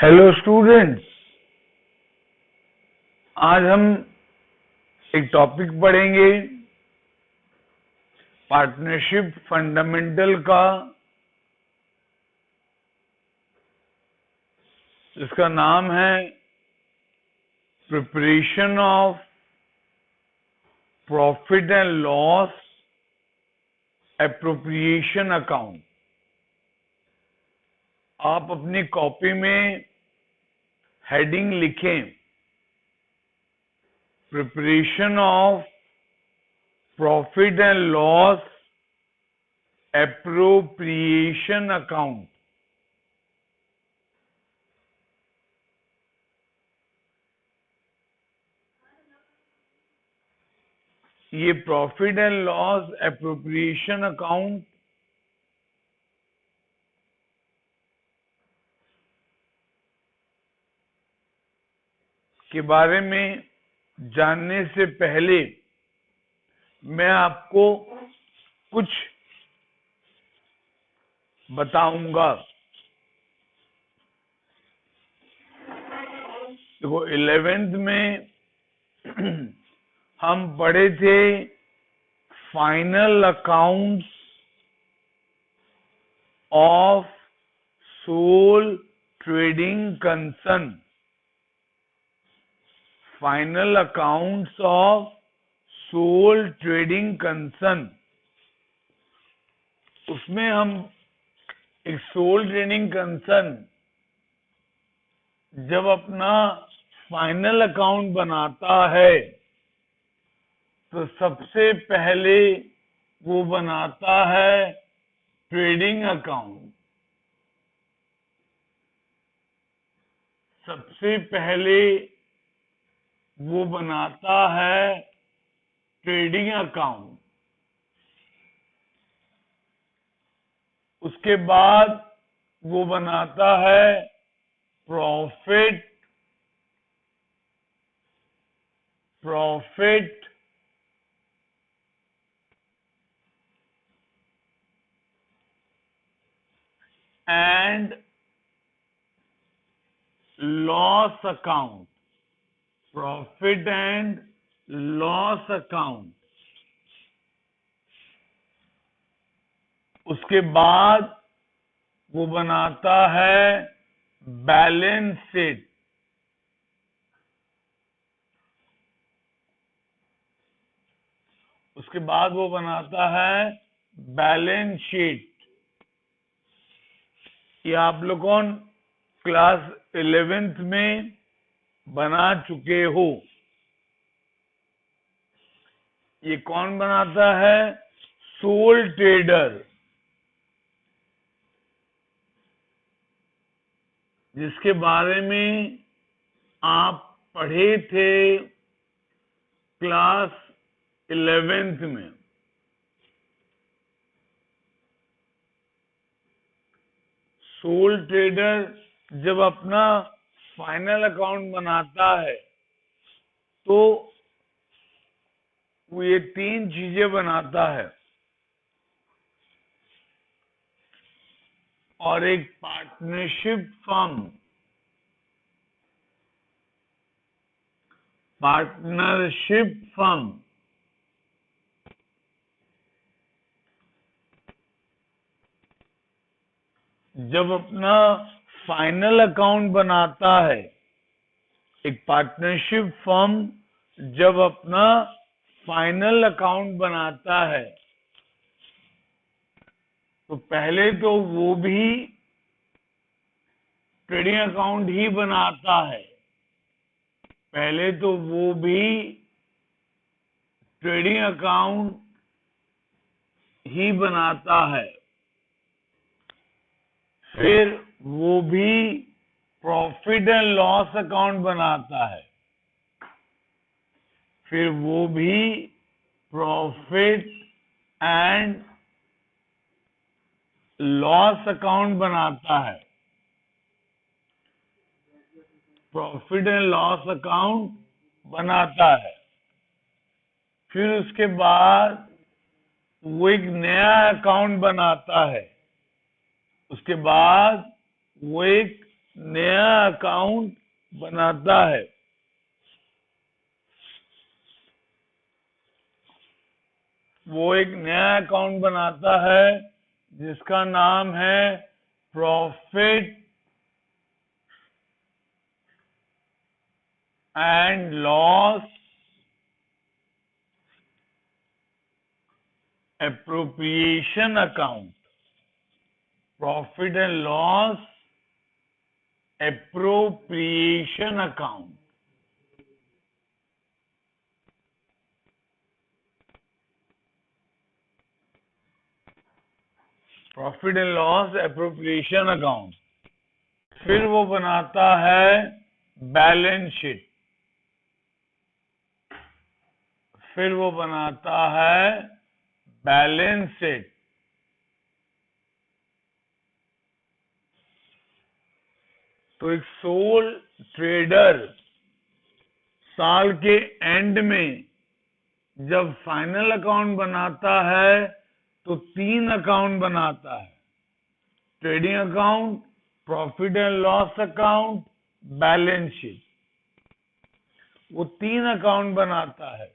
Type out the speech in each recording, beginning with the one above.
Hello students, आज हम एक टॉपिक पढ़ेंगे पार्टनरशिप फंडामेंटल का, जिसका नाम है preparation of profit and loss appropriation account. आप अपनी कॉपी में हेडिंग लिखें, preparation of profit and loss appropriation account. ये profit and loss appropriation account के बारे में जानने से पहले मैं आपको कुछ बताऊंगा। देखो, 11th में हम पढ़े थे final accounts of sole trading concern. Final accounts of sole trading concern, उसमें हम एक सोल ट्रेडिंग कंसर्न जब अपना फाइनल अकाउंट बनाता है तो सबसे पहले वो बनाता है ट्रेडिंग अकाउंट। सबसे पहले वो बनाता है ट्रेडिंग अकाउंट। उसके बाद वो बनाता है profit and loss account. Profit and loss account. उसके बाद वो बनाता है बैलेंस शीट। उसके बाद वो बनाता है बैलेंस शीट। ये आप लोगों क्लास 11th में बना चुके हो। ये कौन बनाता है? सोल ट्रेडर, जिसके बारे में आप पढ़े थे क्लास 11th में। सोल ट्रेडर जब अपना फाइनल अकाउंट बनाता है तो वो ये 3 चीजें बनाता है, और एक पार्टनरशिप फर्म जब अपना फाइनल अकाउंट बनाता है, एक पार्टनरशिप फर्म जब अपना फाइनल अकाउंट बनाता है तो पहले तो वो भी ट्रेडिंग अकाउंट ही बनाता है। पहले तो वो भी ट्रेडिंग अकाउंट ही बनाता है, फिर वो भी प्रॉफिट एंड लॉस अकाउंट बनाता है, फिर वो भी प्रॉफिट एंड लॉस अकाउंट बनाता है। प्रॉफिट एंड लॉस अकाउंट बनाता है। फिर उसके बाद वो एक नया अकाउंट बनाता है। उसके बाद वो एक नया अकाउंट बनाता है। वो एक नया अकाउंट बनाता है जिसका नाम है profit and loss appropriation account. Profit and loss appropriation account. Profit and loss appropriation account. फिर वो बनाता है बैलेंस शीट। फिर वो बनाता है बैलेंस शीट। तो एक सोल ट्रेडर साल के एंड में जब फाइनल अकाउंट बनाता है तो 3 अकाउंट बनाता है। Trading account, profit and loss account, balance sheet. वो 3 अकाउंट बनाता है।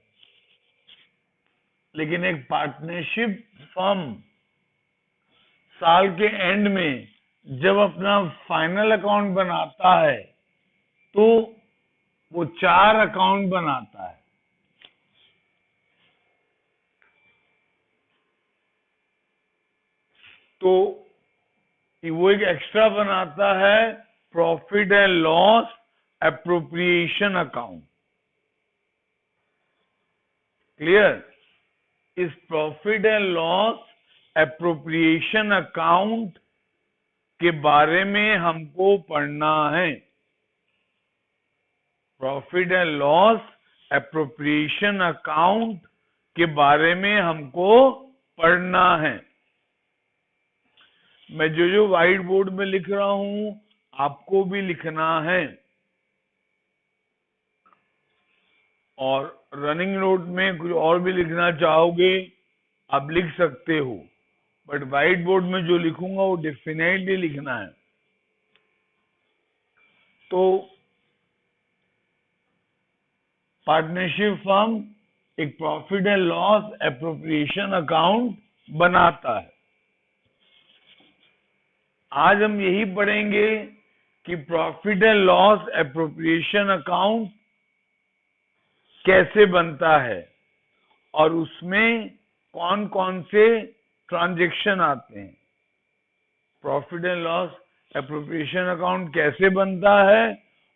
लेकिन एक पार्टनरशिप फर्म साल के एंड में जब अपना फाइनल अकाउंट बनाता है तो वो 4 अकाउंट बनाता है। तो वो एक एक्स्ट्रा बनाता है profit and loss appropriation account. Clear? इस profit and loss appropriation account के बारे में हमको पढ़ना है। Profit and loss appropriation account के बारे में हमको पढ़ना है। मैं जो व्हाइट बोर्ड में लिख रहा हूं आपको भी लिखना है, और रनिंग नोट में कुछ और भी लिखना चाहोगे आप लिख सकते हो, बट व्हाइट बोर्ड में जो लिखूंगा वो डेफिनेटली लिखना है। तो पार्टनरशिप फर्म एक profit and loss appropriation account बनाता है। आज हम यही पढ़ेंगे कि profit and loss appropriation account कैसे बनता है और उसमें कौन कौन से ट्रांजैक्शन आते हैं। Profit and loss appropriation account कैसे बनता है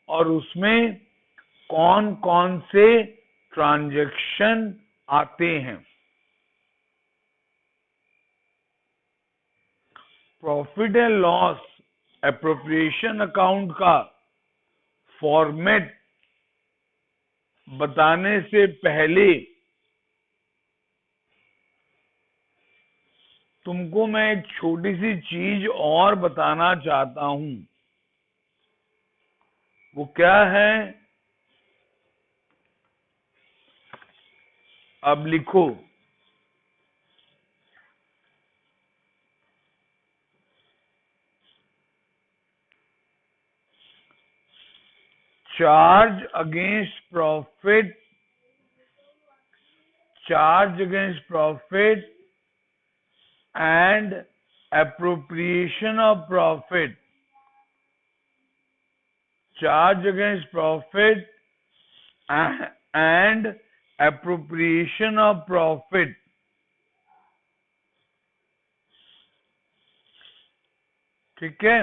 और उसमें कौन कौन से ट्रांजैक्शन आते हैं। Profit and loss appropriation account का फॉर्मेट बताने से पहले तुमको मैं एक छोटी सी चीज और बताना चाहता हूं। वो क्या है? अब लिखो, charge against profit, charge against profit and appropriation of profit, charge against profit and appropriation of profit। ठीक है?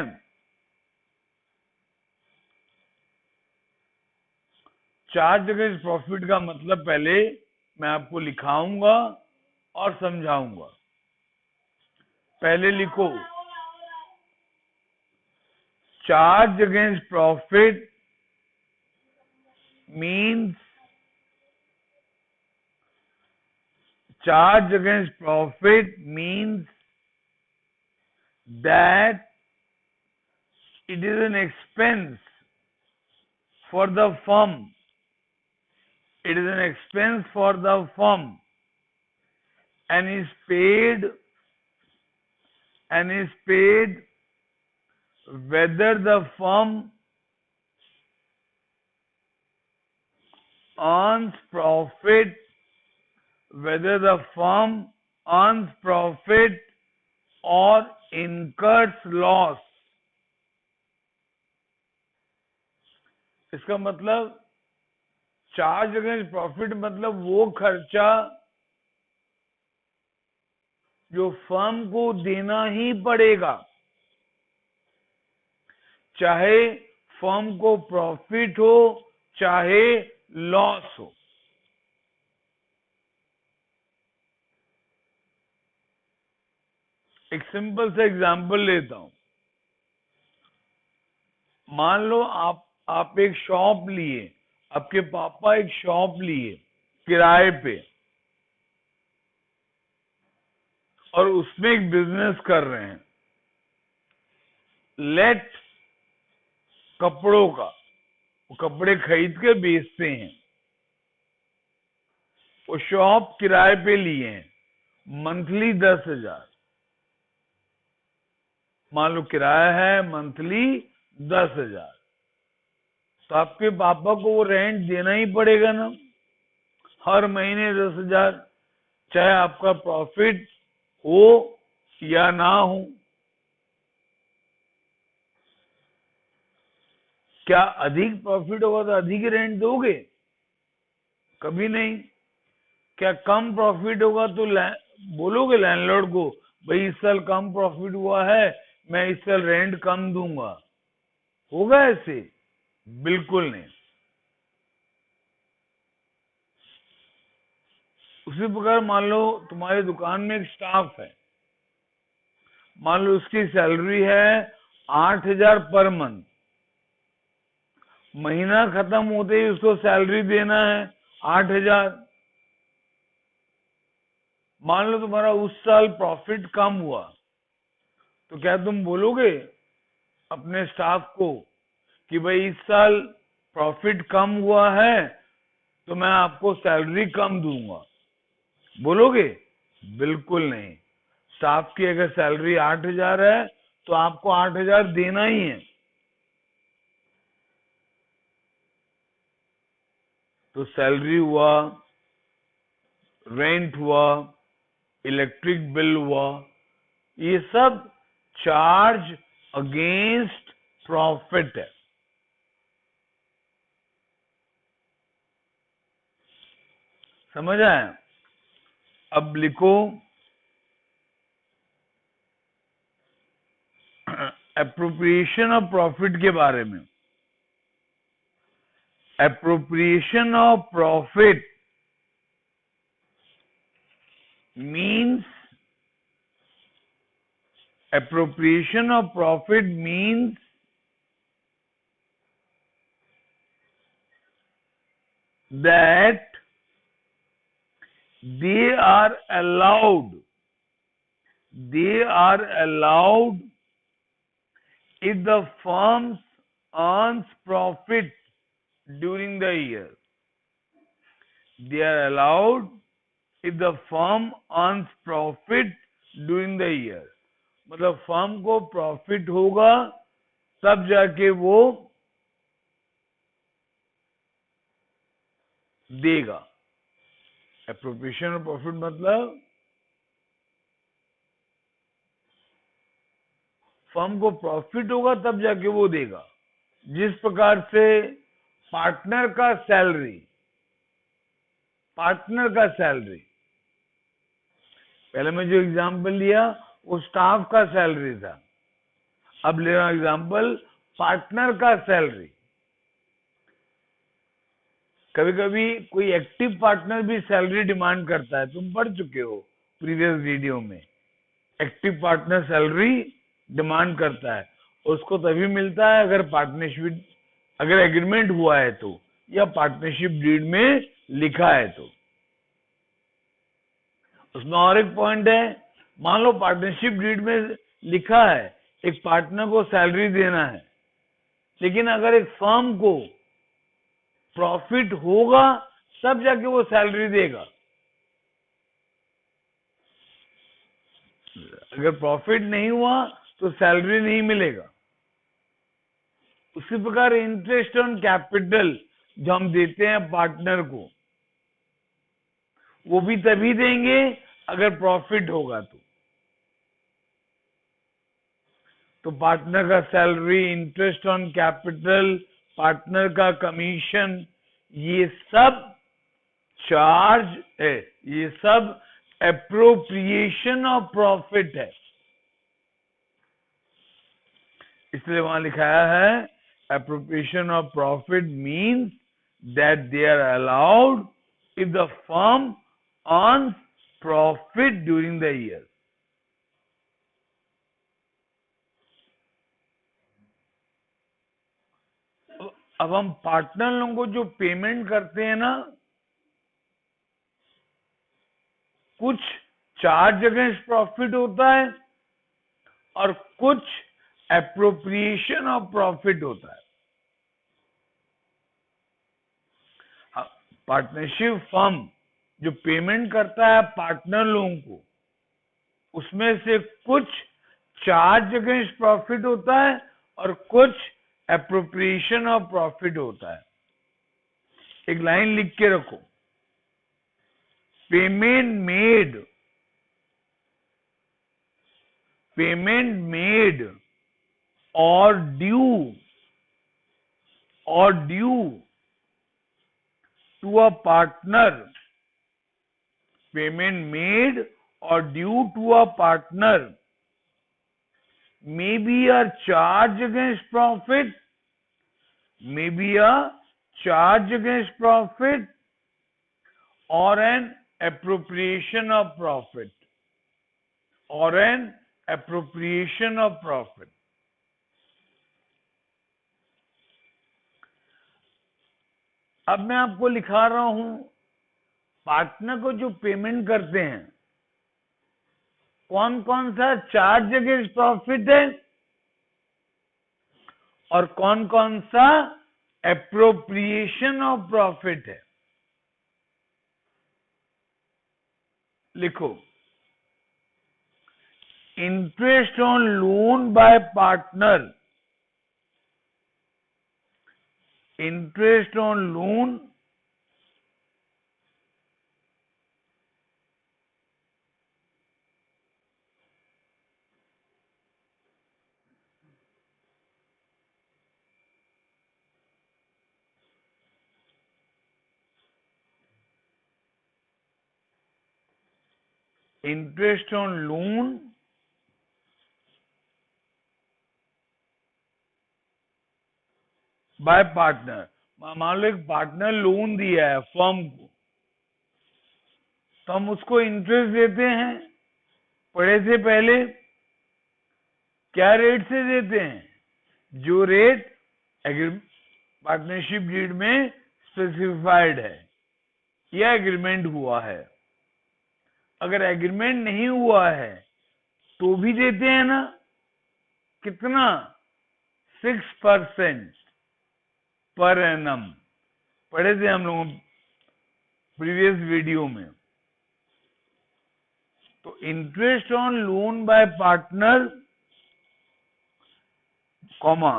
चार्ज अगेंस्ट प्रॉफिट का मतलब पहले मैं आपको लिखाऊंगा और समझाऊंगा। पहले लिखो, charge against profit means, charge against profit means that it is an expense for the firm. It is an expense for the firm and is paid whether the firm earns profit, whether the firm earns profit or incurs loss। इसका मतलब charge against profit मतलब वो खर्चा जो firm को देना ही पड़ेगा, चाहे फर्म को प्रॉफिट हो चाहे लॉस हो। एक सिंपल सा एग्जांपल लेता हूं। मान लो आप एक शॉप लिए, आपके पापा एक शॉप लिए किराए पे और उसमें एक बिजनेस कर रहे हैं, लेट कपड़ों का, वो कपड़े खरीद के बेचते हैं। वो शॉप किराए पे लिए हैं, मंथली 10,000, मान लो किराया है मंथली 10,000, तो आपके पापा को वो रेंट देना ही पड़ेगा ना, हर महीने 10,000, चाहे आपका प्रॉफिट हो या ना हो। क्या अधिक प्रॉफिट होगा तो अधिक रेंट दोगे? कभी नहीं। क्या कम प्रॉफिट होगा तो बोलोगे लैंडलॉर्ड को, भाई इस साल कम प्रॉफिट हुआ है, मैं इस साल रेंट कम दूंगा? होगा ऐसे? बिल्कुल नहीं। उसी प्रकार मान लो तुम्हारी दुकान में एक स्टाफ है, मान लो उसकी सैलरी है 8,000 पर मंथ, महीना खत्म होते ही उसको सैलरी देना है 8,000। मान लो तुम्हारा उस साल प्रॉफिट कम हुआ, तो क्या तुम बोलोगे अपने स्टाफ को कि भाई इस साल प्रॉफिट कम हुआ है तो मैं आपको सैलरी कम दूंगा? बोलोगे? बिल्कुल नहीं। स्टाफ की अगर सैलरी 8,000 है तो आपको 8,000 देना ही है। तो सैलरी हुआ, रेंट हुआ, इलेक्ट्रिक बिल हुआ, ये सब चार्ज अगेंस्ट प्रॉफिट है। समझ आया? अब लिखो एप्रोप्रिएशन ऑफ प्रॉफिट के बारे में। Appropriation of profit means appropriation of profit means that they are allowed if the firm earns profit during the year. They are allowed if the firm earns profit during the year. मतलब firm को profit होगा तब जाके वो देगा। Appropriation of profit मतलब firm को profit होगा तब जाके वो देगा। जिस प्रकार से पार्टनर का सैलरी पहले मैं जो एग्जांपल लिया वो स्टाफ का सैलरी था, अब ले रहा हूं एग्जांपल पार्टनर का सैलरी। कभी कभी कोई एक्टिव पार्टनर भी सैलरी डिमांड करता है, तुम पढ़ चुके हो प्रीवियस वीडियो में। एक्टिव पार्टनर सैलरी डिमांड करता है, उसको तभी मिलता है अगर एग्रीमेंट हुआ है तो, या पार्टनरशिप डीड में लिखा है तो। उसमें और एक पॉइंट है, मान लो पार्टनरशिप डीड में लिखा है एक पार्टनर को सैलरी देना है, लेकिन अगर एक फर्म को प्रॉफिट होगा तब जाके वो सैलरी देगा। अगर प्रॉफिट नहीं हुआ तो सैलरी नहीं मिलेगा। उसी प्रकार इंटरेस्ट ऑन कैपिटल जो हम देते हैं पार्टनर को, वो भी तभी देंगे अगर प्रॉफिट होगा तो पार्टनर का salary, interest on capital, partner का कमीशन, ये सब चार्ज है, ये सब एप्रोप्रिएशन ऑफ प्रॉफिट है। इसलिए वहां लिखाया है appropriation of profit means that they are allowed if the firm earns profit during the year. अब हम पार्टनर लोगों को जो पेमेंट करते हैं ना, कुछ चार्ज अगेंस्ट प्रॉफिट होता है और कुछ एप्रोप्रिएशन ऑफ प्रॉफिट होता है। पार्टनरशिप फर्म जो पेमेंट करता है पार्टनर लोगों को, उसमें से कुछ चार्ज अगेंस्ट प्रॉफिट होता है और कुछ एप्रोप्रिएशन ऑफ प्रॉफिट होता है। एक लाइन लिख के रखो, payment made or due to a partner, payment made or due to a partner may be a charge against profit, or an appropriation of profit, अब मैं आपको लिखा रहा हूं, पार्टनर को जो पेमेंट करते हैं, कौन कौन सा चार्ज अगेंस्ट प्रॉफिट है और कौन कौन सा एप्रोप्रिएशन ऑफ प्रॉफिट है। लिखो, interest on loan by partner, interest on loan bye partner. मान लो एक पार्टनर लोन दिया है फर्म को, तो हम उसको इंटरेस्ट देते हैं पढ़े से पहले। क्या रेट से देते हैं? जो रेट पार्टनरशिप डीड में स्पेसिफाइड है या एग्रीमेंट हुआ है। अगर एग्रीमेंट नहीं हुआ है तो भी देते हैं ना। कितना? 6% पर एनम, पढ़े थे हम लोग प्रीवियस वीडियो में। तो interest on loan by partner, comma,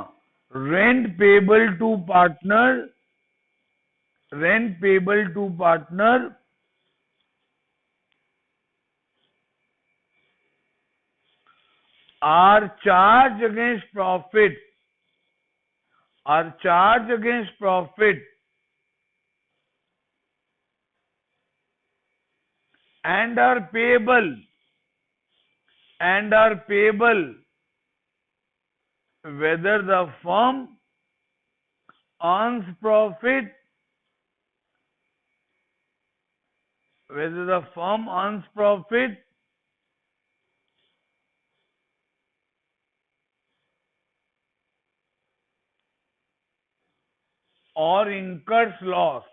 rent payable to partner are charged against profit and are payable whether the firm earns profit or incurs loss।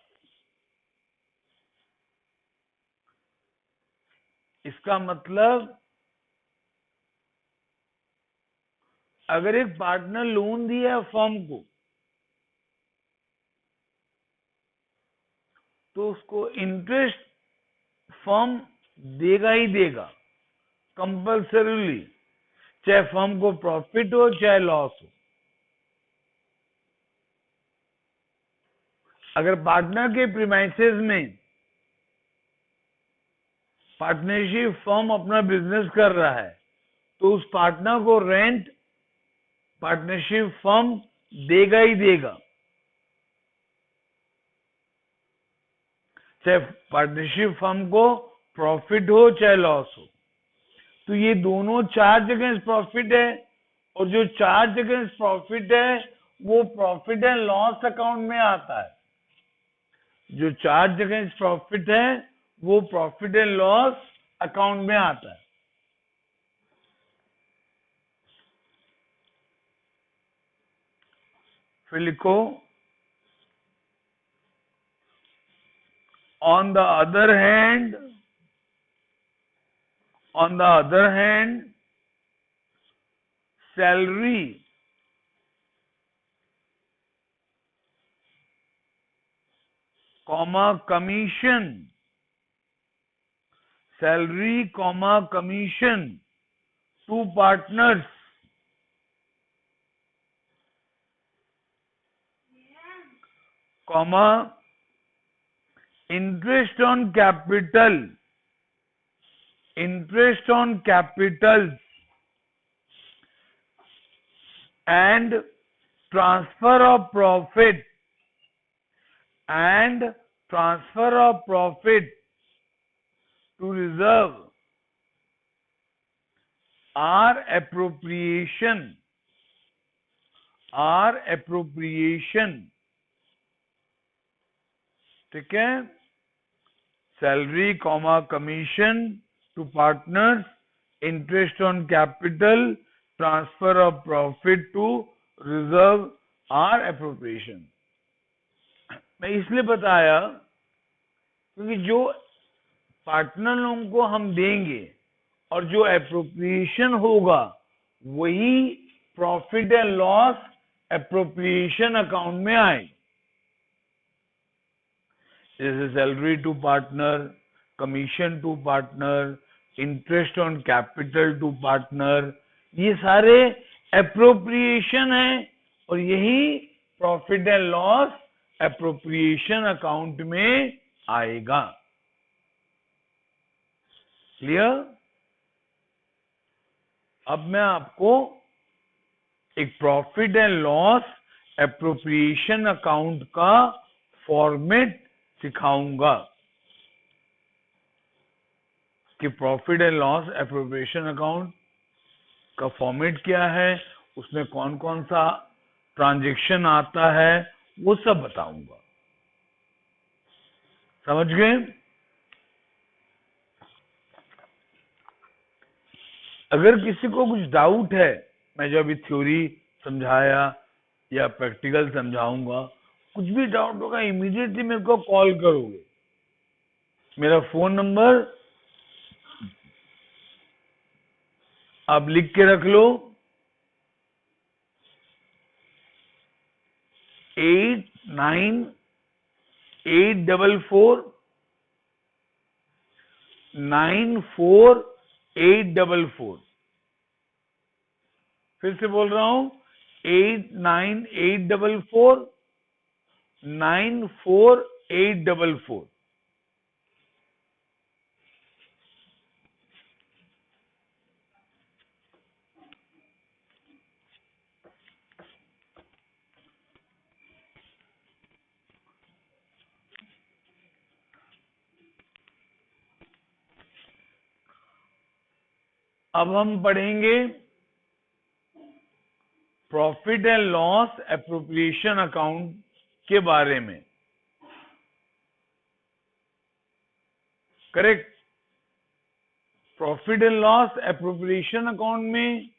इसका मतलब, अगर एक पार्टनर लोन दिया है फर्म को, तो उसको इंटरेस्ट फर्म देगा ही देगा कंपल्सरीली, चाहे फर्म को प्रॉफिट हो चाहे लॉस हो। अगर पार्टनर के प्रीमाइसेस में पार्टनरशिप फर्म अपना बिजनेस कर रहा है तो उस पार्टनर को रेंट पार्टनरशिप फर्म देगा ही देगा, चाहे पार्टनरशिप फर्म को प्रॉफिट हो चाहे लॉस हो। तो ये दोनों चार्ज अगेंस्ट प्रॉफिट है, और जो चार्ज अगेंस्ट प्रॉफिट है वो प्रॉफिट एंड लॉस अकाउंट में आता है। जो चार्ज अगेंस्ट प्रॉफिट है वो प्रॉफिट एंड लॉस अकाउंट में आता है। फिर लिखो on the other hand salary commission to partners interest on capital and transfer of profit to reserve are appropriation ठीक है। Salary commission to partners, interest on capital, transfer of profit to reserve are appropriation. मैं इसलिए बताया क्योंकि जो partner लोगों को हम देंगे और जो एप्रोप्रिएशन होगा वही profit and loss appropriation account में आए। जैसे salary to partner, commission to partner, interest on capital to partner, ये सारे एप्रोप्रिएशन है और यही profit and loss appropriation account में आएगा। क्लियर? अब मैं आपको एक profit and loss appropriation account का फॉर्मेट सिखाऊंगा कि profit and loss appropriation account का फॉर्मेट क्या है, उसमें कौन कौन सा ट्रांजैक्शन आता है, वो सब बताऊंगा। समझ गए? अगर किसी को कुछ डाउट है, मैं जो अभी थ्योरी समझाया या प्रैक्टिकल समझाऊंगा, कुछ भी डाउट होगा इमीडिएटली मेरे को कॉल करोगे। मेरा फोन नंबर आप लिख के रख लो, 8984949844। फिर से बोल रहा हूं, 8984949844। अब हम पढ़ेंगे profit and loss appropriation account के बारे में। Correct? Profit and loss appropriation account में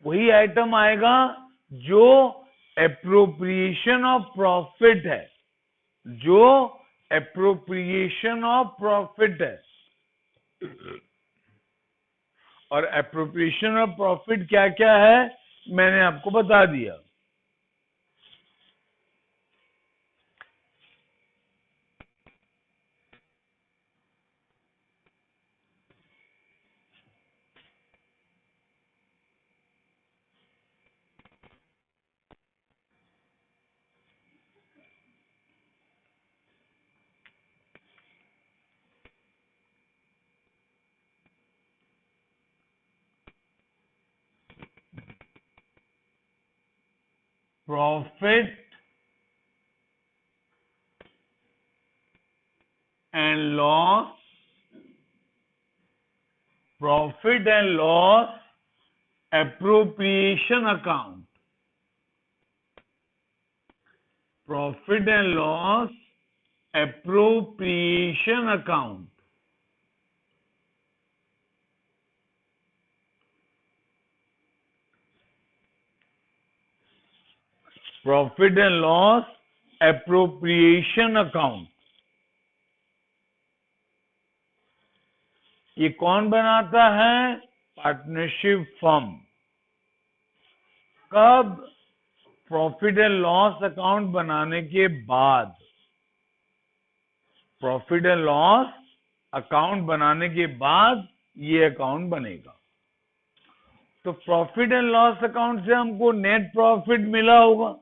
वही आइटम आएगा जो एप्रोप्रिएशन ऑफ प्रॉफिट है, जो एप्रोप्रिएशन ऑफ प्रॉफिट है। और एप्रोप्रिएशन ऑफ प्रॉफिट क्या क्या है मैंने आपको बता दिया। Profit and loss, profit and loss appropriation account, profit and loss appropriation account, profit and loss appropriation account. ये कौन बनाता है? Partnership firm. कब? प्रॉफिट एंड लॉस अकाउंट बनाने के बाद। प्रॉफिट एंड लॉस अकाउंट बनाने के बाद ये अकाउंट बनेगा। तो प्रॉफिट एंड लॉस अकाउंट से हमको नेट प्रॉफिट मिला होगा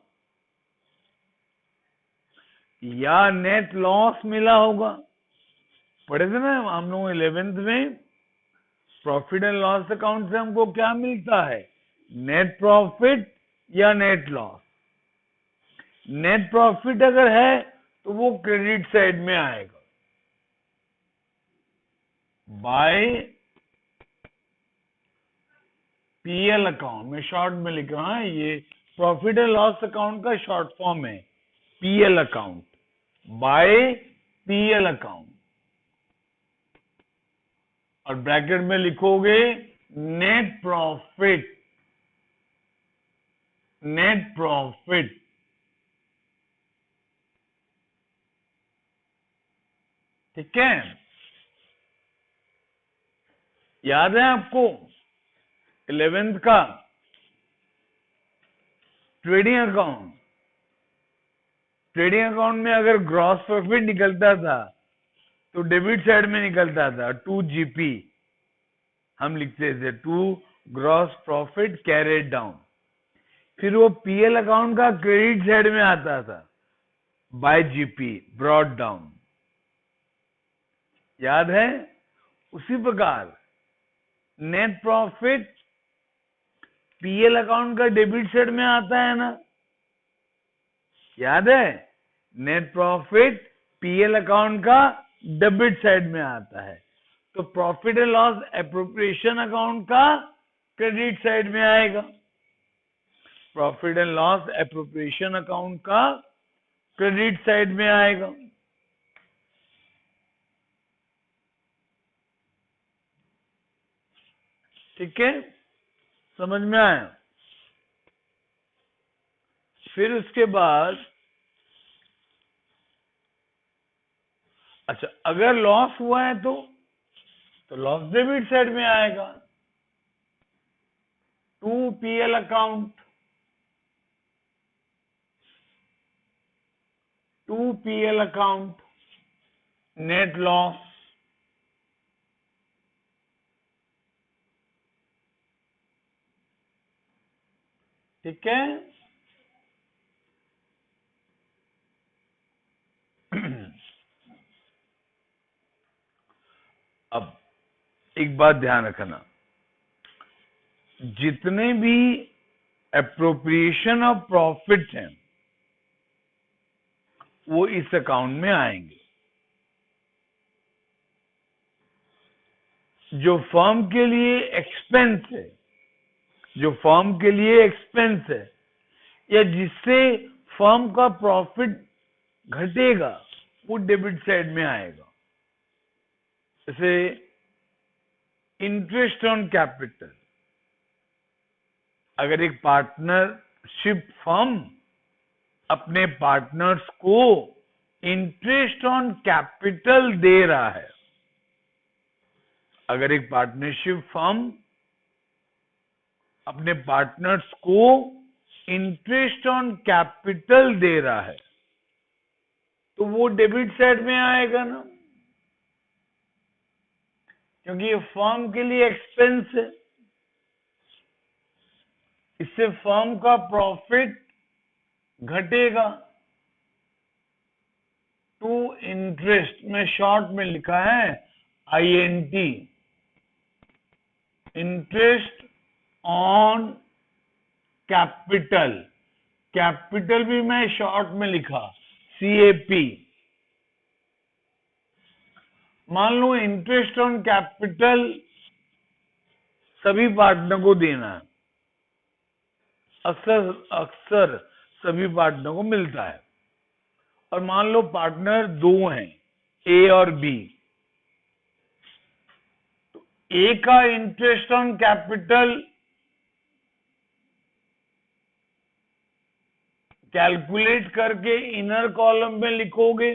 या नेट लॉस मिला होगा। पढ़े थे ना हम लोग 11th में, प्रॉफिट एंड लॉस अकाउंट से हमको क्या मिलता है? नेट प्रॉफिट या नेट लॉस। नेट प्रॉफिट अगर है तो वो क्रेडिट साइड में आएगा, बाय पीएल अकाउंट में। शॉर्ट में लिख रहा है, ये प्रॉफिट एंड लॉस अकाउंट का शॉर्ट फॉर्म है, PL account, by PL account. और ब्रैकेट में लिखोगे नेट प्रॉफिट, नेट प्रॉफिट। ठीक है, याद है आपको 11th का ट्रेडिंग अकाउंट। ट्रेडिंग अकाउंट में अगर ग्रॉस प्रॉफिट निकलता था तो डेबिट साइड में निकलता था 2GP, हम लिखते थे 2 ग्रॉस प्रॉफिट कैरिड डाउन। फिर वो पीएल अकाउंट का क्रेडिट साइड में आता था, बाय जीपी, ब्रॉड डाउन। याद है? उसी प्रकार नेट प्रॉफिट पीएल अकाउंट का डेबिट साइड में आता है ना, याद है? नेट प्रॉफिट पीएल अकाउंट का डेबिट साइड में आता है, तो profit and loss appropriation account का क्रेडिट साइड में आएगा। Profit and loss appropriation account का क्रेडिट साइड में आएगा। ठीक है, समझ में आया? फिर उसके बाद अच्छा, अगर लॉस हुआ है तो लॉस डेबिट साइड में आएगा, 2 PL account, 2 PL account, net loss. ठीक है, अब एक बात ध्यान रखना, जितने भी एप्रोप्रिएशन ऑफ प्रॉफिट हैं वो इस अकाउंट में आएंगे। जो फर्म के लिए एक्सपेंस है, जो फर्म के लिए एक्सपेंस है या जिससे फर्म का प्रॉफिट घटेगा वो डेबिट साइड में आएगा। जैसे इंटरेस्ट ऑन कैपिटल, अगर एक पार्टनरशिप फर्म अपने पार्टनर्स को इंटरेस्ट ऑन कैपिटल दे रहा है, अगर एक पार्टनरशिप फर्म अपने पार्टनर्स को इंटरेस्ट ऑन कैपिटल दे रहा है तो वो डेबिट साइड में आएगा ना, क्योंकि ये फर्म के लिए एक्सपेंस है। इससे फर्म का प्रॉफिट घटेगा। टू इंटरेस्ट में शॉर्ट में लिखा है INT, interest on capital. Capital भी मैं शॉर्ट में लिखा CAP। मान लो इंटरेस्ट ऑन कैपिटल सभी पार्टनर को देना है, अक्सर अक्सर सभी पार्टनर को मिलता है। और मान लो पार्टनर दो हैं, A और B, तो A का इंटरेस्ट ऑन कैपिटल कैलकुलेट करके इनर कॉलम में लिखोगे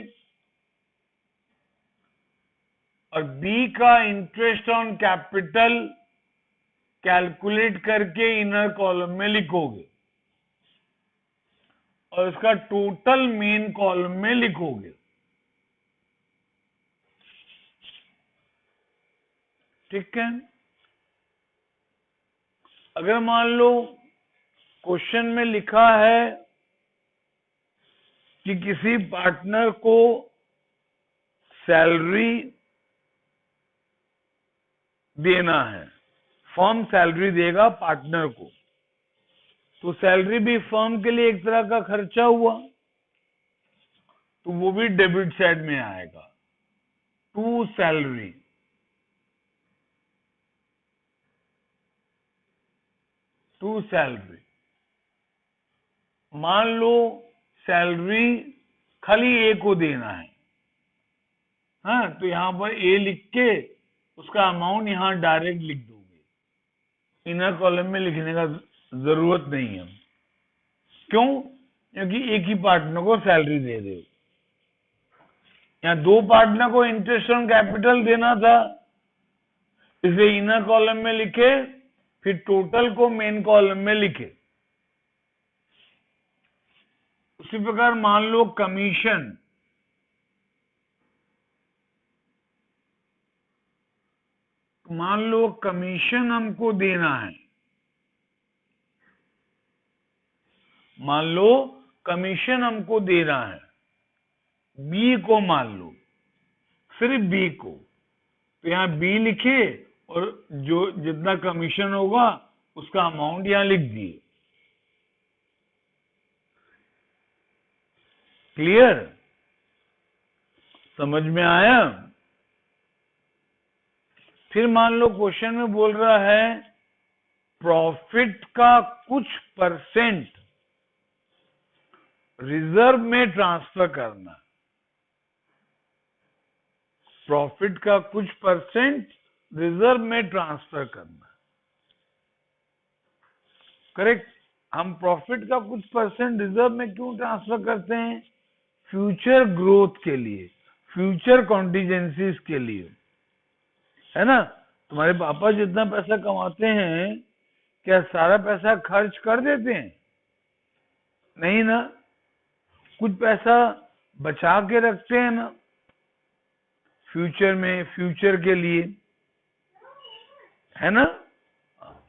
और B का इंटरेस्ट ऑन कैपिटल कैलकुलेट करके इनर कॉलम में लिखोगे और इसका टोटल मेन कॉलम में लिखोगे। ठीक है। अगर मान लो क्वेश्चन में लिखा है कि किसी पार्टनर को सैलरी देना है, फर्म सैलरी देगा पार्टनर को, तो सैलरी भी फर्म के लिए एक तरह का खर्चा हुआ, तो वो भी डेबिट साइड में आएगा, टू सैलरी। टू सैलरी, मान लो सैलरी खाली ए को देना है, हाँ, तो यहां पर ए लिख के उसका अमाउंट यहां डायरेक्ट लिख दोगे, इनर कॉलम में लिखने का जरूरत नहीं है। क्यों? क्योंकि एक ही पार्टनर को सैलरी दे रहे हो। यहाँ दो पार्टनर को इंटरेस्ट ऑन कैपिटल देना था, इसे इनर कॉलम में लिखे, फिर टोटल को मेन कॉलम में लिखे। उसी प्रकार मान लो कमीशन, मान लो कमीशन हमको देना है, मान लो कमीशन हमको देना है बी को, मान लो सिर्फ बी को, तो यहाँ बी लिखे और जो जितना कमीशन होगा उसका अमाउंट यहां लिख दिए। क्लियर? समझ में आया? फिर मान लो क्वेश्चन में बोल रहा है प्रॉफिट का कुछ परसेंट रिजर्व में ट्रांसफर करना, प्रॉफिट का कुछ परसेंट रिजर्व में ट्रांसफर करना। करेक्ट। हम प्रॉफिट का कुछ परसेंट रिजर्व में क्यों ट्रांसफर करते हैं? फ्यूचर ग्रोथ के लिए, फ्यूचर कॉन्टीजेंसीज के लिए, है ना। तुम्हारे पापा जितना पैसा कमाते हैं, क्या सारा पैसा खर्च कर देते हैं? नहीं ना, कुछ पैसा बचा के रखते हैं ना फ्यूचर में, फ्यूचर के लिए, है ना।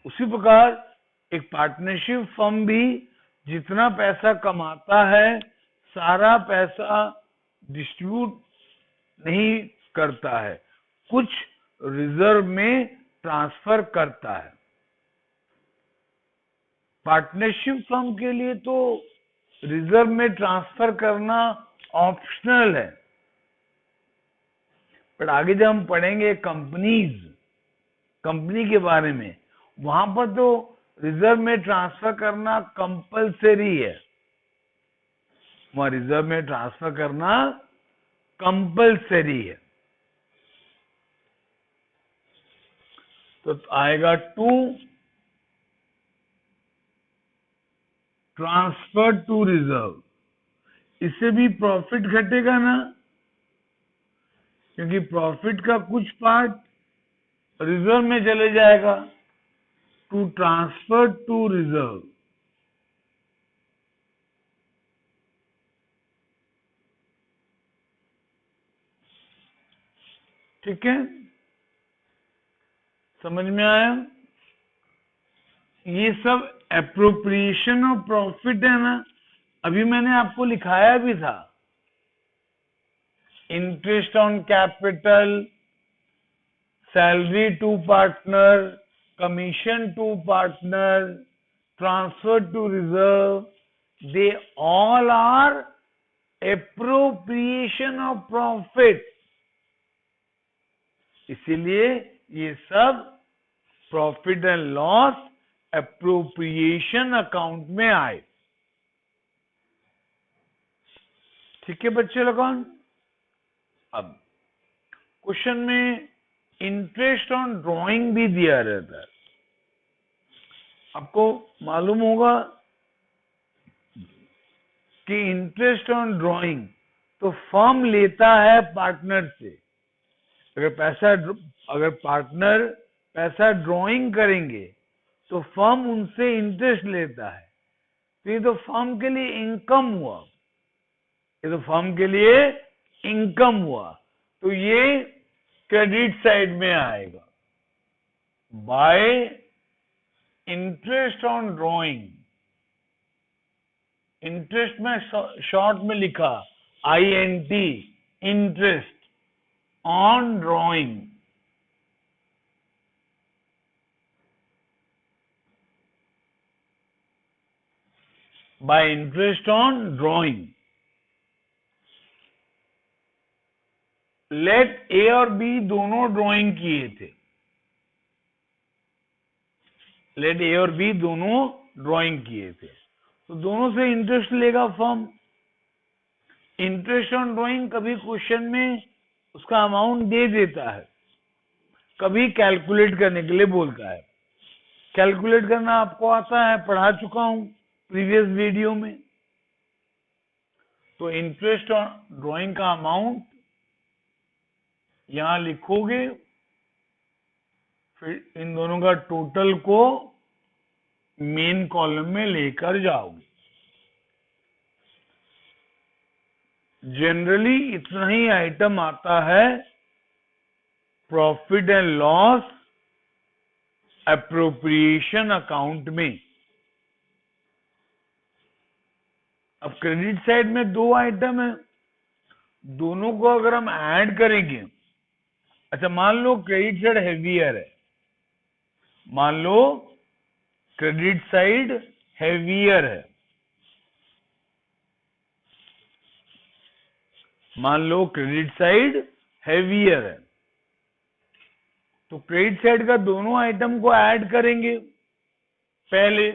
उसी प्रकार एक पार्टनरशिप फर्म भी जितना पैसा कमाता है सारा पैसा डिस्ट्रीब्यूट नहीं करता है, कुछ रिजर्व में ट्रांसफर करता है। पार्टनरशिप फर्म के लिए तो रिजर्व में ट्रांसफर करना ऑप्शनल है, पर आगे जब हम पढ़ेंगे कंपनी के बारे में, वहां पर तो रिजर्व में ट्रांसफर करना कंपलसरी है, वहां रिजर्व में ट्रांसफर करना कंपलसरी है। तो आएगा टू ट्रांसफर टू रिजर्व, इससे भी प्रॉफिट घटेगा ना, क्योंकि प्रॉफिट का कुछ पार्ट रिजर्व में चले जाएगा। टू ट्रांसफर टू रिजर्व, ठीक है, समझ में आया? ये सब एप्रोप्रिएशन ऑफ प्रॉफिट है ना, अभी मैंने आपको लिखाया भी था। Interest on capital, salary to partner, commission to partner, transfer to reserve, they all are appropriation of profit. इसीलिए ये सब profit and loss appropriation account में आए। ठीक है बच्चे लोगों। अब क्वेश्चन में इंटरेस्ट ऑन ड्राइंग भी दिया रहता है। आपको मालूम होगा कि इंटरेस्ट ऑन ड्राइंग तो फर्म लेता है पार्टनर से। अगर पार्टनर पैसा ड्राइंग करेंगे तो फर्म उनसे इंटरेस्ट लेता है, तो ये तो फर्म के लिए इनकम हुआ। ये तो फर्म के लिए इनकम हुआ, तो ये क्रेडिट साइड में आएगा। By interest on drawing, interest में शॉर्ट में लिखा INT, interest on drawing. By interest on drawing, let A और बी दोनों ड्राइंग किए थे। लेट ए और बी दोनों ड्राइंग किए थे, तो दोनों से इंटरेस्ट लेगा फर्म। इंटरेस्ट ऑन ड्राइंग कभी क्वेश्चन में उसका अमाउंट दे देता है, कभी कैलकुलेट करने के लिए बोलता है। कैलकुलेट करना आपको आता है, पढ़ा चुका हूं प्रीवियस वीडियो में। तो इंटरेस्ट ऑन ड्राइंग का अमाउंट यहां लिखोगे, फिर इन दोनों का टोटल को मेन कॉलम में लेकर जाओगे। जनरली इतना ही आइटम आता है profit and loss appropriation account में। अब क्रेडिट साइड में दो आइटम है, दोनों को अगर हम ऐड करेंगे, अच्छा मान लो क्रेडिट साइड हेवियर है, मान लो क्रेडिट साइड हेवियर है, मान लो क्रेडिट साइड हेवियर है, तो क्रेडिट साइड का दोनों आइटम को ऐड करेंगे। पहले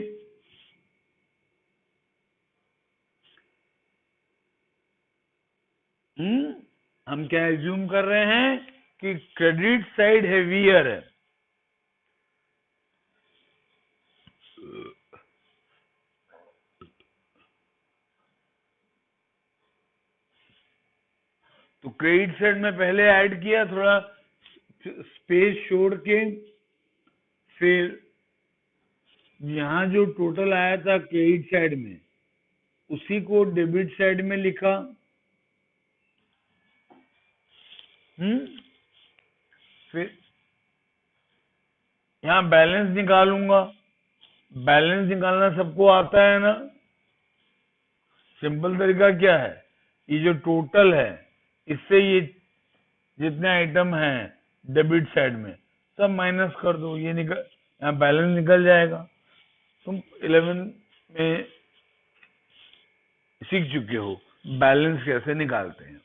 हम क्या एज्यूम कर रहे हैं कि क्रेडिट साइड हेवियर है, तो क्रेडिट साइड में पहले ऐड किया, थोड़ा स्पेस छोड़ के, फिर यहां जो टोटल आया था क्रेडिट साइड में उसी को डेबिट साइड में लिखा। फिर यहां बैलेंस निकालूंगा। बैलेंस निकालना सबको आता है ना। सिंपल तरीका क्या है, ये जो टोटल है इससे ये जितने आइटम हैं डेबिट साइड में सब माइनस कर दो, ये निकल, यहाँ बैलेंस निकल जाएगा। तुम 11 में सीख चुके हो बैलेंस कैसे निकालते हैं,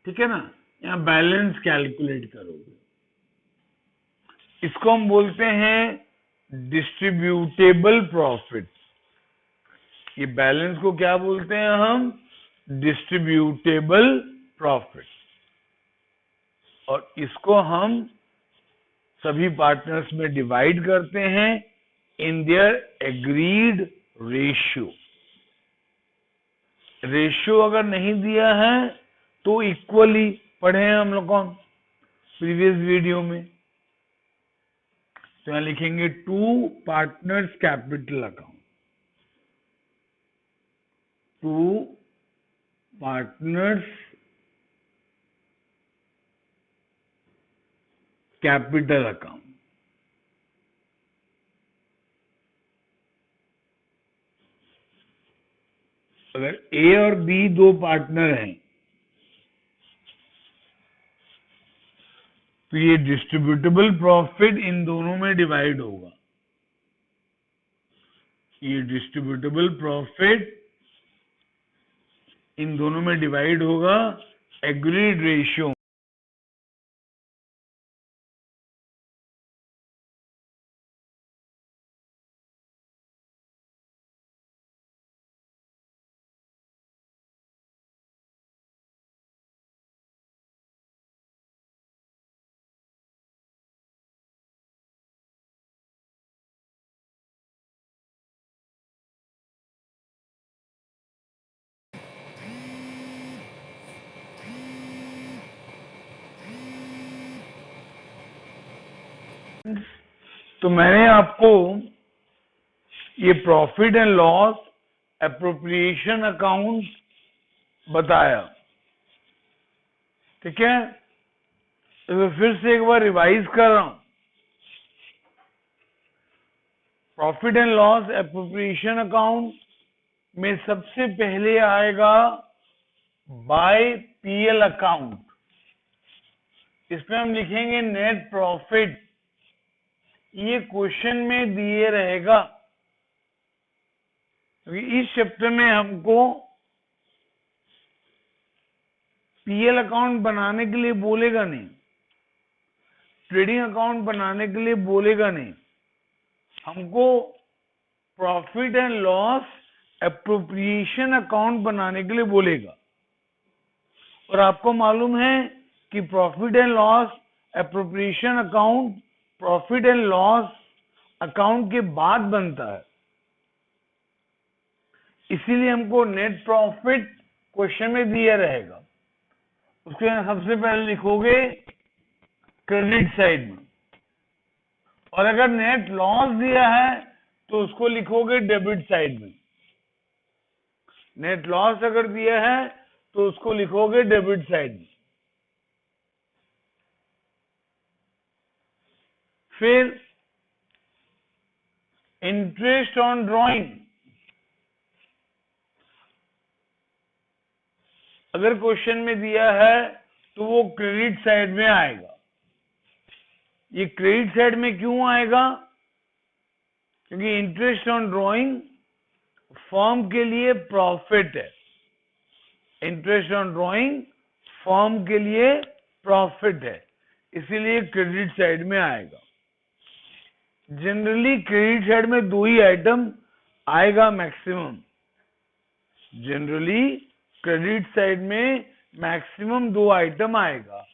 ठीक है ना। यहाँ बैलेंस कैलकुलेट करोगे, इसको हम बोलते हैं डिस्ट्रीब्यूटेबल प्रॉफिट। ये बैलेंस को क्या बोलते हैं हम, डिस्ट्रीब्यूटेबल प्रॉफिट। और इसको हम सभी पार्टनर्स में डिवाइड करते हैं in their agreed ratio. Ratio अगर नहीं दिया है तो इक्वली पढ़े हैं हम लोग कौन प्रीवियस वीडियो में। तो यहां लिखेंगे to partners capital account, to partners capital account. अगर ए और बी दो पार्टनर हैं तो ये डिस्ट्रीब्यूटेबल प्रॉफिट इन दोनों में डिवाइड होगा। ये डिस्ट्रीब्यूटेबल प्रॉफिट इन दोनों में डिवाइड होगा एग्रीड रेशियो। तो मैंने आपको ये profit and loss appropriation account बताया, ठीक है। तो फिर से एक बार रिवाइज कर रहा हूं। Profit and loss appropriation account में सबसे पहले आएगा बाय पीएल अकाउंट। इसमें हम लिखेंगे नेट प्रॉफिट। ये क्वेश्चन में दिए रहेगा, क्योंकि इस चैप्टर में हमको पीएल अकाउंट बनाने के लिए बोलेगा नहीं, ट्रेडिंग अकाउंट बनाने के लिए बोलेगा नहीं, हमको profit and loss appropriation account बनाने के लिए बोलेगा। और आपको मालूम है कि profit and loss appropriation account profit and loss account के बाद बनता है, इसीलिए हमको नेट प्रॉफिट क्वेश्चन में दिया रहेगा। उसके सबसे पहले लिखोगे क्रेडिट साइड में, और अगर नेट लॉस दिया है तो उसको लिखोगे डेबिट साइड में। नेट लॉस अगर दिया है तो उसको लिखोगे डेबिट साइड में। फिर इंटरेस्ट ऑन ड्रॉइंग, अगर क्वेश्चन में दिया है तो वो क्रेडिट साइड में आएगा। ये क्रेडिट साइड में क्यों आएगा? क्योंकि इंटरेस्ट ऑन ड्रॉइंग फर्म के लिए प्रॉफिट है। इंटरेस्ट ऑन ड्रॉइंग फर्म के लिए प्रॉफिट है, इसीलिए क्रेडिट साइड में आएगा। जनरली क्रेडिट साइड में दो ही आइटम आएगा मैक्सिमम। जनरली क्रेडिट साइड में मैक्सिमम दो आइटम आएगा,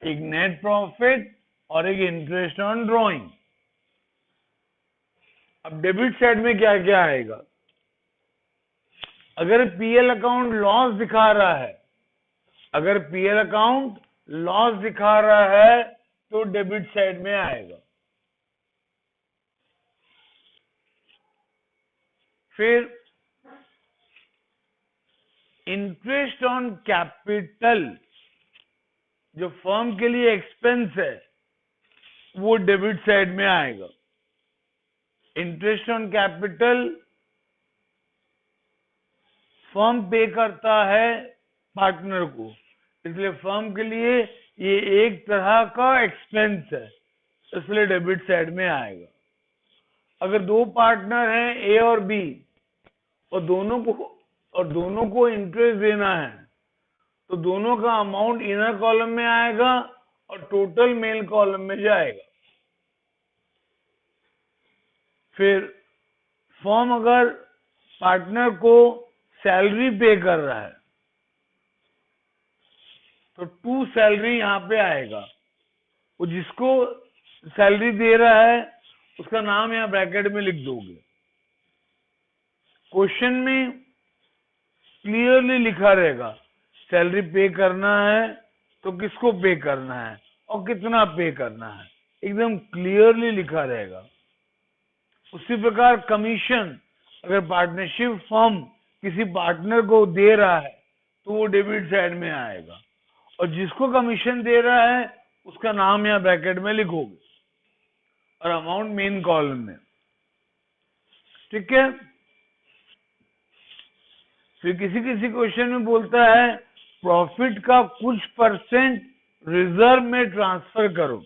एक नेट प्रॉफिट और एक इंटरेस्ट ऑन ड्रॉइंग। अब डेबिट साइड में क्या क्या आएगा? अगर पीएल अकाउंट लॉस दिखा रहा है, अगर पीएल अकाउंट लॉस दिखा रहा है तो डेबिट साइड में आएगा। फिर इंटरेस्ट ऑन कैपिटल, जो फर्म के लिए एक्सपेंस है, वो डेबिट साइड में आएगा। इंटरेस्ट ऑन कैपिटल फर्म पे करता है पार्टनर को, इसलिए फर्म के लिए ये एक तरह का एक्सपेंस है, इसलिए डेबिट साइड में आएगा। अगर दो पार्टनर हैं ए और बी, और दोनों को इंटरेस्ट देना है, तो दोनों का अमाउंट इनर कॉलम में आएगा और टोटल मेल कॉलम में जाएगा। फिर फर्म अगर पार्टनर को सैलरी पे कर रहा है तो टू सैलरी यहां पे आएगा। वो जिसको सैलरी दे रहा है उसका नाम यहां ब्रैकेट में लिख दोगे। क्वेश्चन में क्लियरली लिखा रहेगा सैलरी पे करना है तो किसको पे करना है और कितना पे करना है, एकदम क्लियरली लिखा रहेगा। उसी प्रकार कमीशन, अगर पार्टनरशिप फर्म किसी पार्टनर को दे रहा है तो वो डेबिट साइड में आएगा, और जिसको कमीशन दे रहा है उसका नाम यहाँ ब्रैकेट में लिखोगे और अमाउंट मेन कॉलम में, ठीक है। फिर किसी किसी क्वेश्चन में बोलता है प्रॉफिट का कुछ परसेंट रिजर्व में ट्रांसफर करो,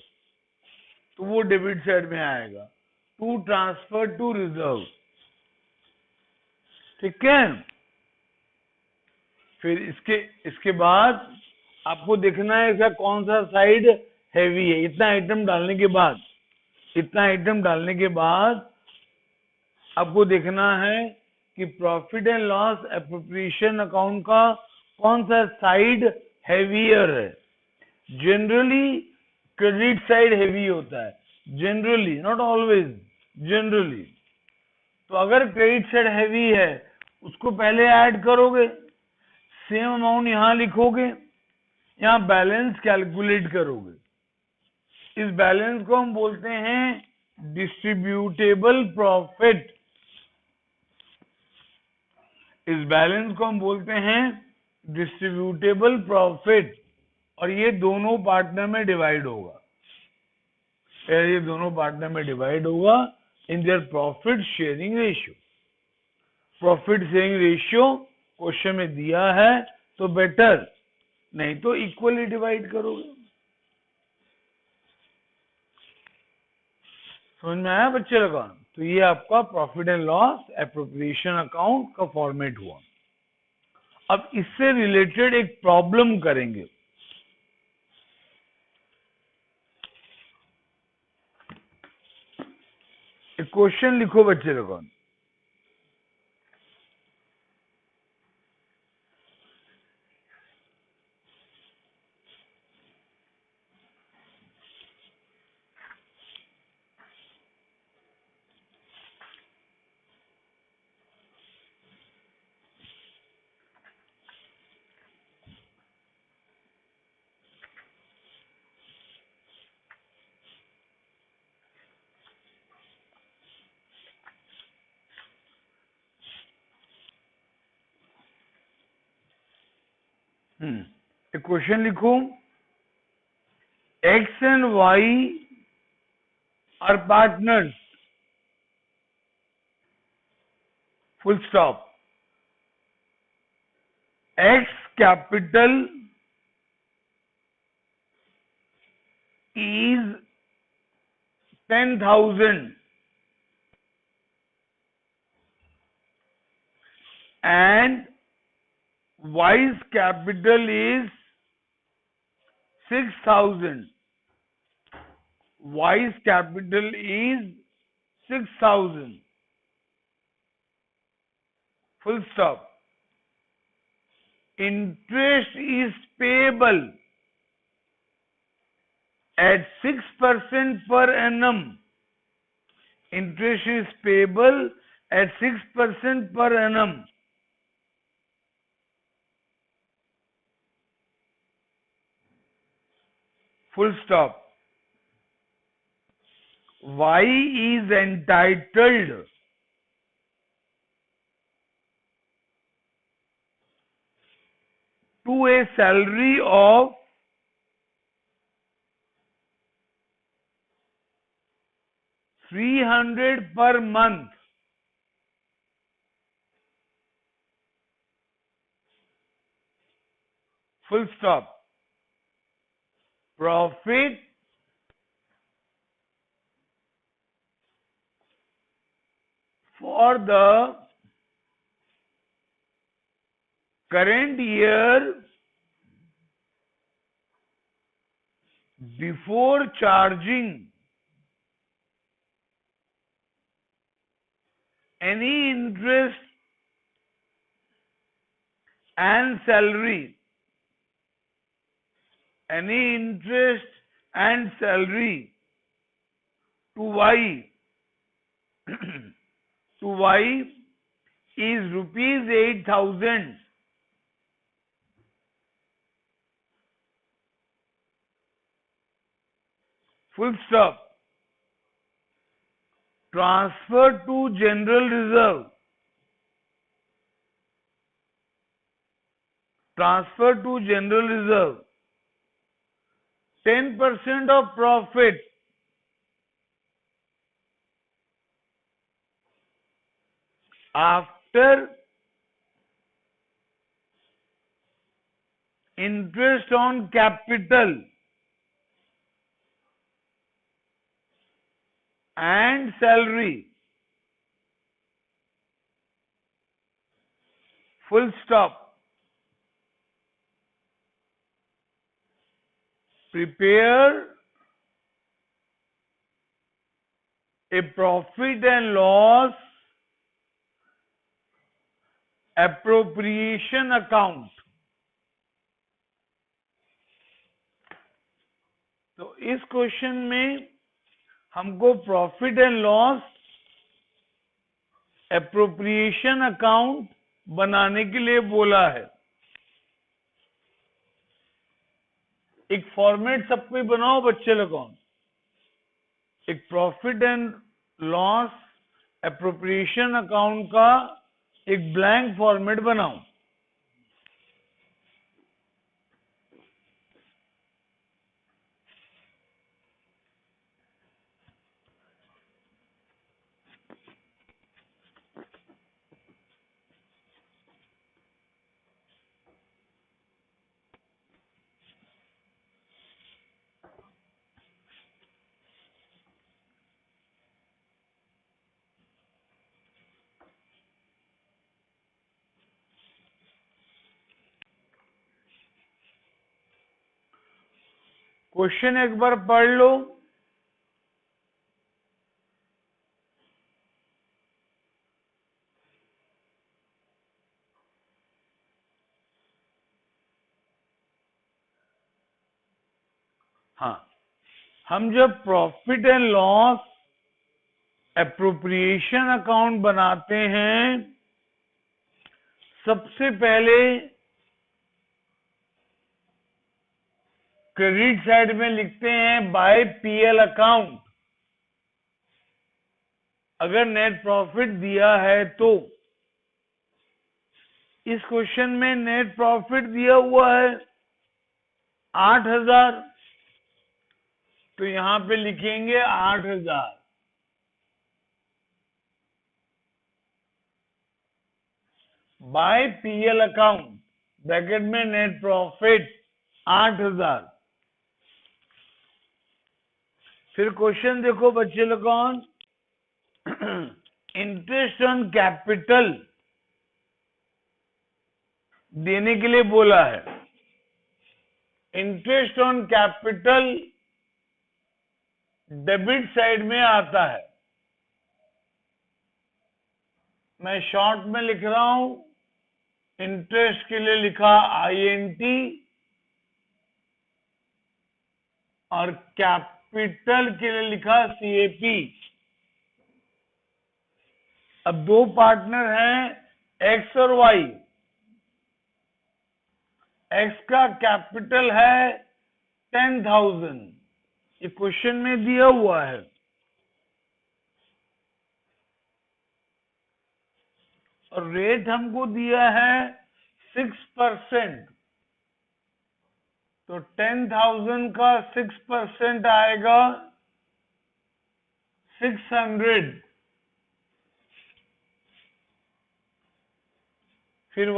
तो वो डेबिट साइड में आएगा। टू ट्रांसफर टू रिजर्व, ठीक है। फिर इसके बाद आपको देखना है इसका कौन सा साइड हैवी है। इतना आइटम डालने के बाद आपको देखना है कि profit and loss appropriation account का कौन सा साइड हैवियर है। जनरली क्रेडिट साइड हैवी होता है, जनरली, नॉट ऑलवेज, जनरली। तो अगर क्रेडिट साइड हैवी है उसको पहले ऐड करोगे, सेम अमाउंट यहां लिखोगे, यहां बैलेंस कैलकुलेट करोगे। इस बैलेंस को हम बोलते हैं डिस्ट्रीब्यूटेबल प्रॉफिट। इस बैलेंस को हम बोलते हैं डिस्ट्रीब्यूटेबल प्रॉफिट, और ये दोनों पार्टनर में डिवाइड होगा। In their profit sharing ratio. Profit sharing ratio question में दिया है तो बेटर, नहीं तो इक्वली डिवाइड करोगे। समझ में आया बच्चे लोगों? तो ये आपका profit and loss appropriation account का फॉर्मेट हुआ। अब इससे रिलेटेड एक प्रॉब्लम करेंगे। एक क्वेश्चन लिखो बच्चे लोगों। एक क्वेश्चन लिखो, X and Y are partners, full stop. X capital is 10,000 and Y's capital is 6,000. Y's capital is 6,000. Full stop. Interest is payable at 6% per annum. Interest is payable at 6% per annum. Full stop. Y is entitled to a salary of 300 per month. Full stop. Profit for the current year before charging any interest and salary, to Y is rupees 8,000. Full stop. Transfer to general reserve. 10% of profit after interest on capital and salary full stop. Prepare a profit and loss appropriation account. तो इस question में हमको profit and loss appropriation account बनाने के लिए बोला है। एक फॉर्मेट सब पे बनाओ बच्चे लोगों, एक profit and loss appropriation account का एक ब्लैंक फॉर्मेट बनाओ। क्वेश्चन एक बार पढ़ लो। हाँ, हम जब profit and loss appropriation account बनाते हैं, सबसे पहले क्रेडिट साइड में लिखते हैं बाय पीएल अकाउंट। अगर नेट प्रॉफिट दिया है तो इस क्वेश्चन में नेट प्रॉफिट दिया हुआ है 8,000, तो यहां पे लिखेंगे 8,000। बाय पीएल अकाउंट ब्रैकेट में नेट प्रॉफिट 8,000। फिर क्वेश्चन देखो बच्चे लोगों, इंटरेस्ट ऑन कैपिटल देने के लिए बोला है। Interest on capital debit side में आता है। मैं शॉर्ट में लिख रहा हूं, इंटरेस्ट के लिए लिखा INT और कैपिटल के लिए लिखा CAP। अब दो पार्टनर हैं X और Y। X का कैपिटल है 10,000, ये क्वेश्चन में दिया हुआ है। और रेट हमको दिया है 6%, तो 10,000 का 6% आएगा 600। फिर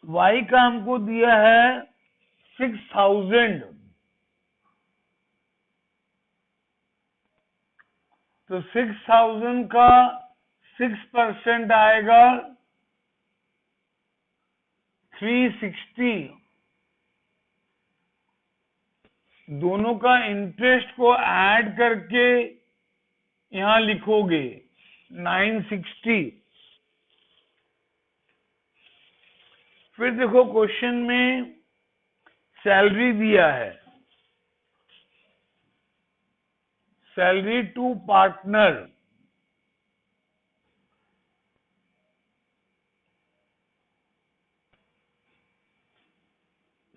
Y का हमको दिया है 6,000, तो 6,000 का 6% आएगा 360। दोनों का इंटरेस्ट को ऐड करके यहां लिखोगे 960। फिर देखो क्वेश्चन में सैलरी दिया है, सैलरी टू पार्टनर।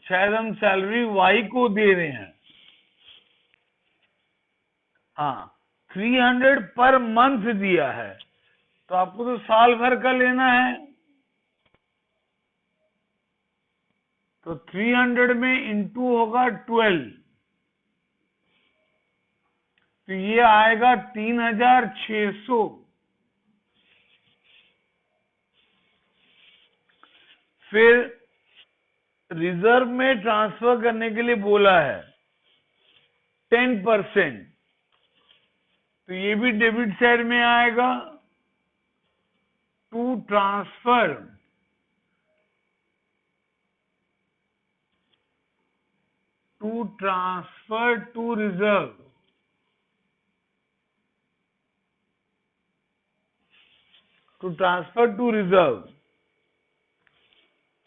शायद हम सैलरी Y को दे रहे हैं। हाँ, 300 पर मंथ दिया है, तो आपको तो साल भर का लेना है, तो 300 में इंटू होगा 12, तो ये आएगा 3,600। फिर रिजर्व में ट्रांसफर करने के लिए बोला है 10%, तो ये भी डेबिट साइड में आएगा 2 to transfer to reserve,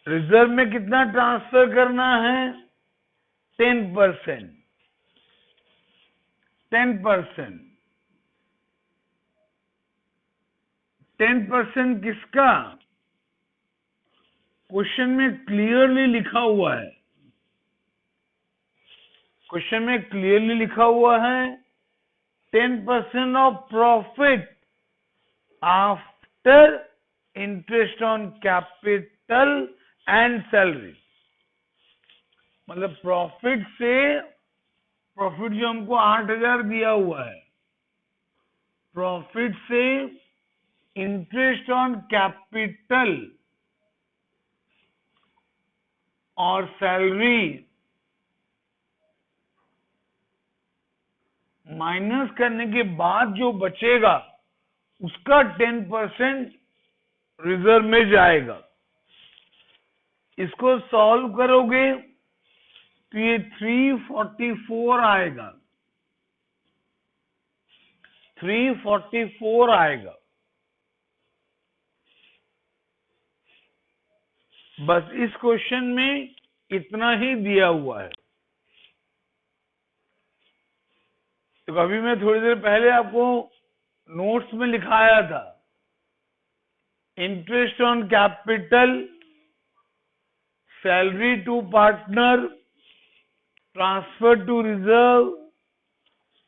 reserve में कितना ट्रांसफर करना है? 10%। 10% किसका? क्वेश्चन में क्लियरली लिखा हुआ है, 10% of profit after interest on capital and salary. मतलब प्रॉफिट जो हमको 8,000 दिया हुआ है, प्रॉफिट से इंटरेस्ट ऑन कैपिटल और सैलरी माइनस करने के बाद जो बचेगा उसका 10% रिजर्व में जाएगा। इसको सॉल्व करोगे तो ये 344 आएगा, 344 आएगा। बस इस क्वेश्चन में इतना ही दिया हुआ है। तो अभी मैं थोड़ी देर पहले आपको नोट्स में लिखाया था, interest on capital, salary to partner, transfer to reserve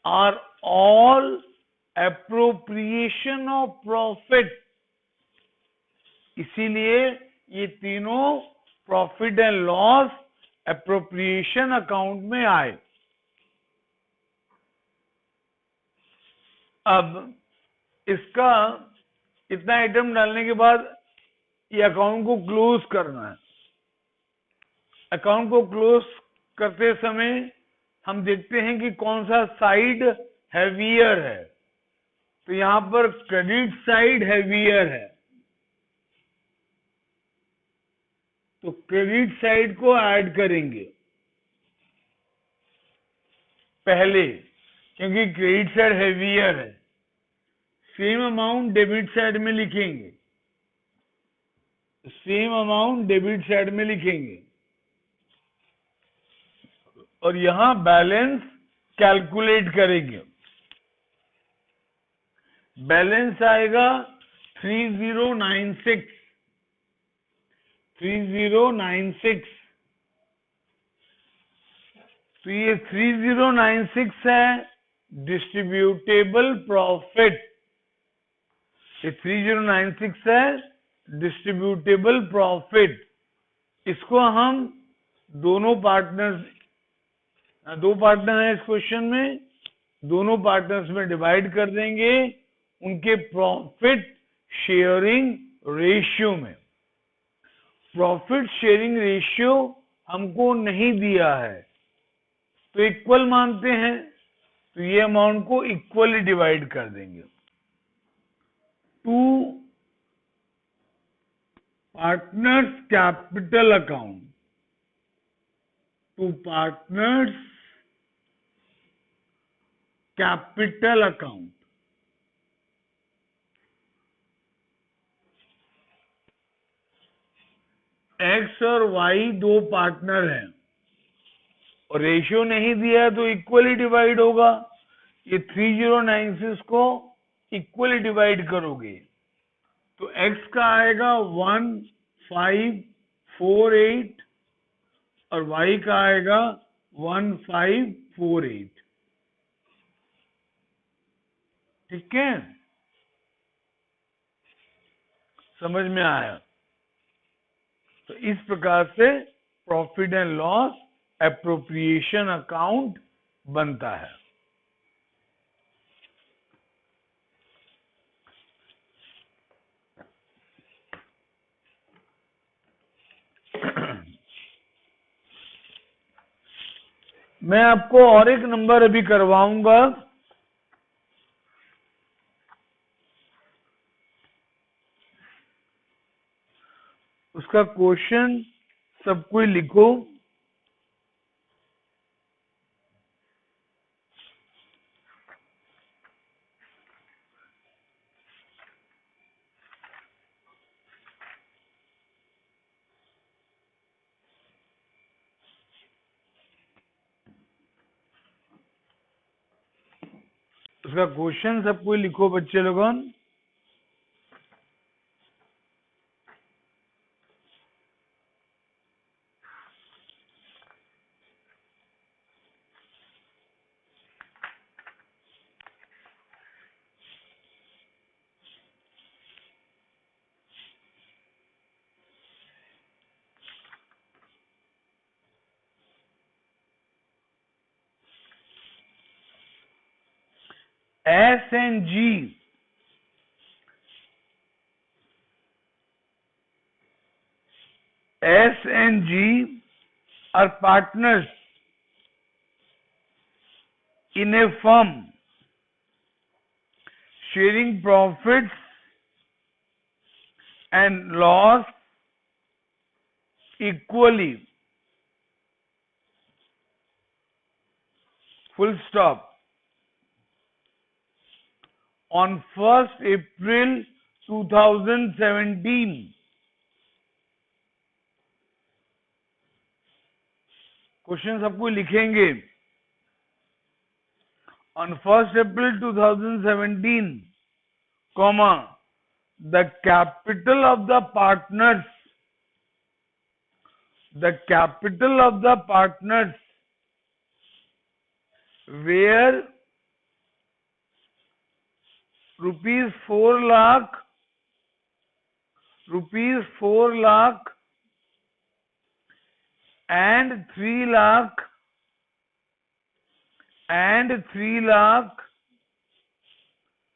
are all appropriation of profit. इसीलिए ये तीनों profit and loss appropriation account में आए। अब इसका इतना आइटम डालने के बाद ये अकाउंट को क्लोज करना है। अकाउंट को क्लोज करते समय हम देखते हैं कि कौन सा साइड हैवियर है। तो यहां पर क्रेडिट साइड हैवियर है, तो क्रेडिट साइड को ऐड करेंगे पहले, क्योंकि क्रेडिट साइड हैवियर है। सेम अमाउंट डेबिट साइड में लिखेंगे, और यहां बैलेंस कैलकुलेट करेंगे। बैलेंस आएगा 3096। तो ये 3096 है डिस्ट्रीब्यूटेबल प्रॉफिट। ये 3096 है डिस्ट्रीब्यूटेबल प्रॉफिट। इसको हम दो पार्टनर है इस क्वेश्चन में, दोनों पार्टनर्स में डिवाइड कर देंगे उनके प्रॉफिट शेयरिंग रेशियो में। प्रॉफिट शेयरिंग रेशियो हमको नहीं दिया है तो इक्वल मानते हैं, तो ये अमाउंट को इक्वली डिवाइड कर देंगे। To partners capital account, to partners capital account. X और वाई दो पार्टनर हैं और रेशियो नहीं दिया है तो इक्वली डिवाइड होगा। ये 3096 को इक्वली डिवाइड करोगे तो एक्स का आएगा 1548 और वाई का आएगा 1548। ठीक है, समझ में आया? तो इस प्रकार से profit and loss appropriation account बनता है। मैं आपको और एक नंबर अभी करवाऊंगा, उसका क्वेश्चन सब कोई लिखो। उसका क्वेश्चन सब कोई लिखो बच्चे लोगन। S and G are partners in a firm sharing profits and loss equally. Full stop. On 1st April 2017, question सबको लिखेंगे। On 1st April 2017, comma, the capital of the partners were rupees 4 lakh, and 3 lakh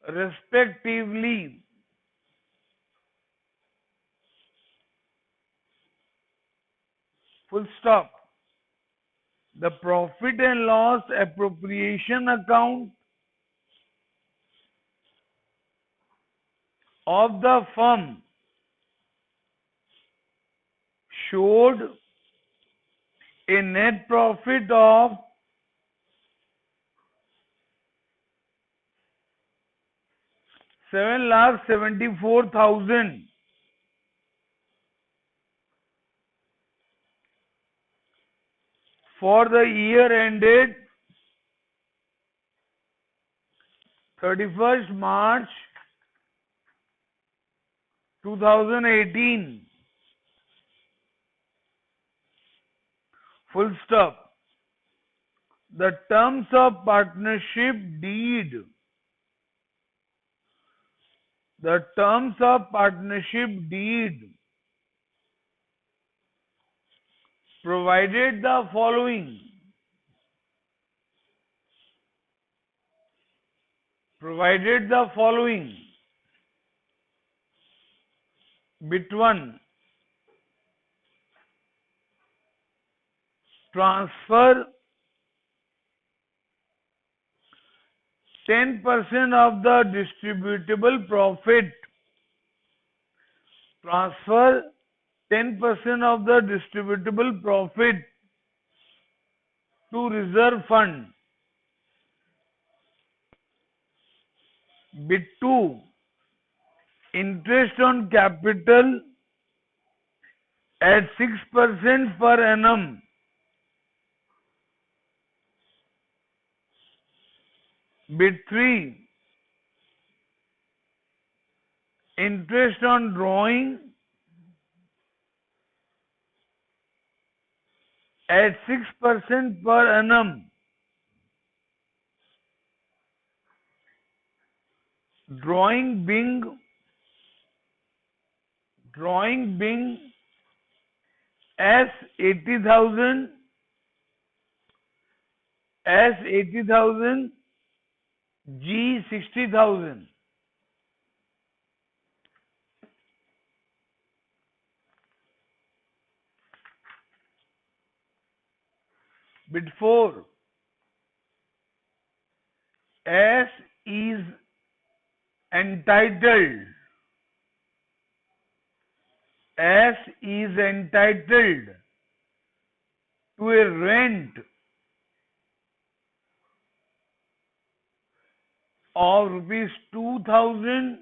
respectively. Full stop. The profit and loss appropriation account of the firm showed a net profit of 7,74,000 for the year ended 31st March 2018. Full stop. The terms of partnership deed provided the following. Bit 1. Transfer 10% of the distributable profit. Transfer 10% of the distributable profit to reserve fund. Bit 2. Interest on capital at 6% per annum. Bit 3. Interest on drawing at 6% per annum. Drawing being S 80,000, G 60,000. Bit 4. S is entitled S is entitled to a rent of rupees 2000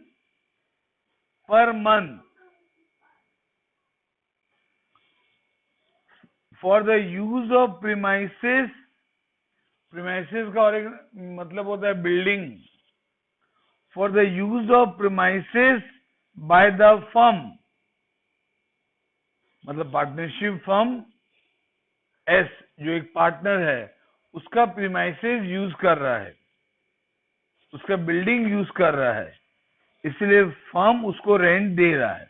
per month for the use of premises. Premises का और एक मतलब होता है building. For the use of premises by the firm, मतलब partnership firm S जो एक partner है उसका प्रीमाइसेस यूज कर रहा है, उसका बिल्डिंग यूज कर रहा है, इसलिए फर्म उसको रेंट दे रहा है.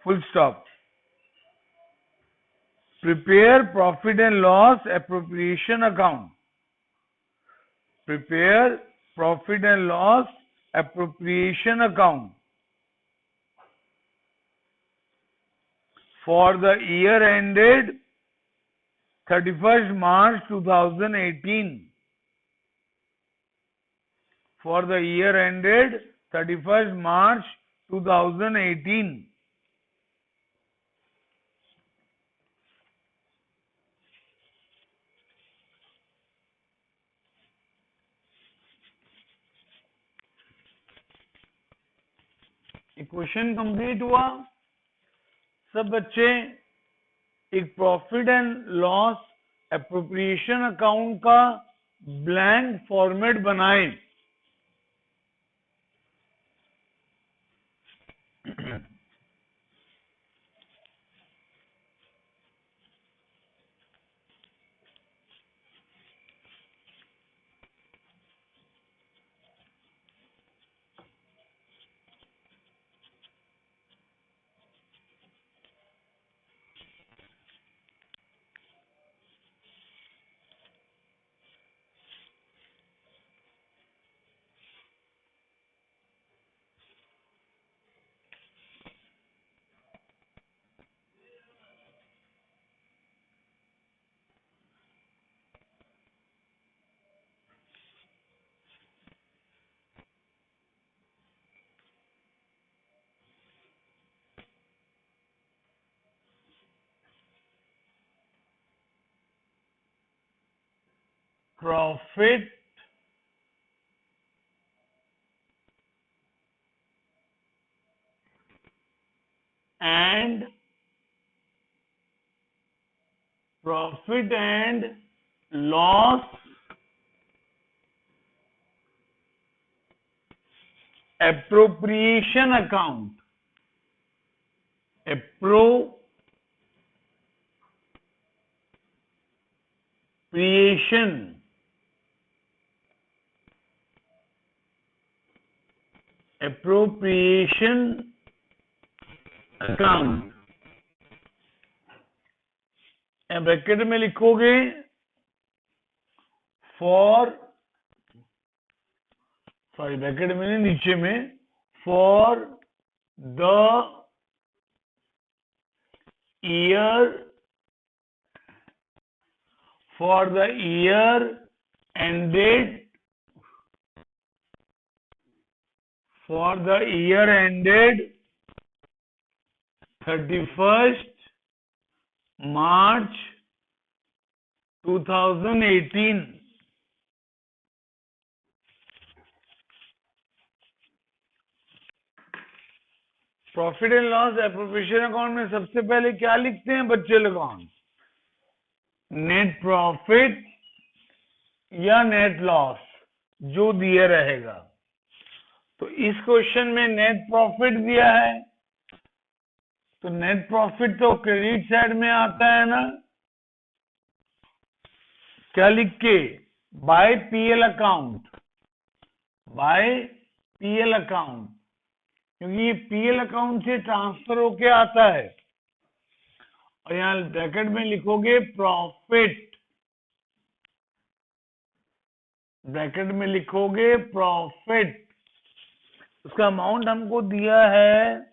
Full stop. Prepare profit and loss appropriation account. Prepare profit and loss appropriation account for the year ended 31st March 2018. For the year ended 31st March 2018. Question complete हुआ सब बच्चे. एक profit and loss appropriation account का blank format बनाएं. Profit and loss appropriation account. Appropriation account. Bracket में लिखोगे bracket में नहीं, नीचे में for the year ended 31st March 2018. Profit and loss appropriation account में सबसे पहले क्या लिखते हैं बच्चे लोग? नेट प्रॉफिट या नेट लॉस जो दिया रहेगा. तो इस क्वेश्चन में नेट प्रॉफिट दिया है, तो नेट प्रॉफिट तो क्रेडिट साइड में आता है ना. क्या लिख के? By PL account. क्योंकि ये पीएल अकाउंट से ट्रांसफर होके आता है. और यहां ब्रैकेट में लिखोगे प्रॉफिट. उसका अमाउंट हमको दिया है 1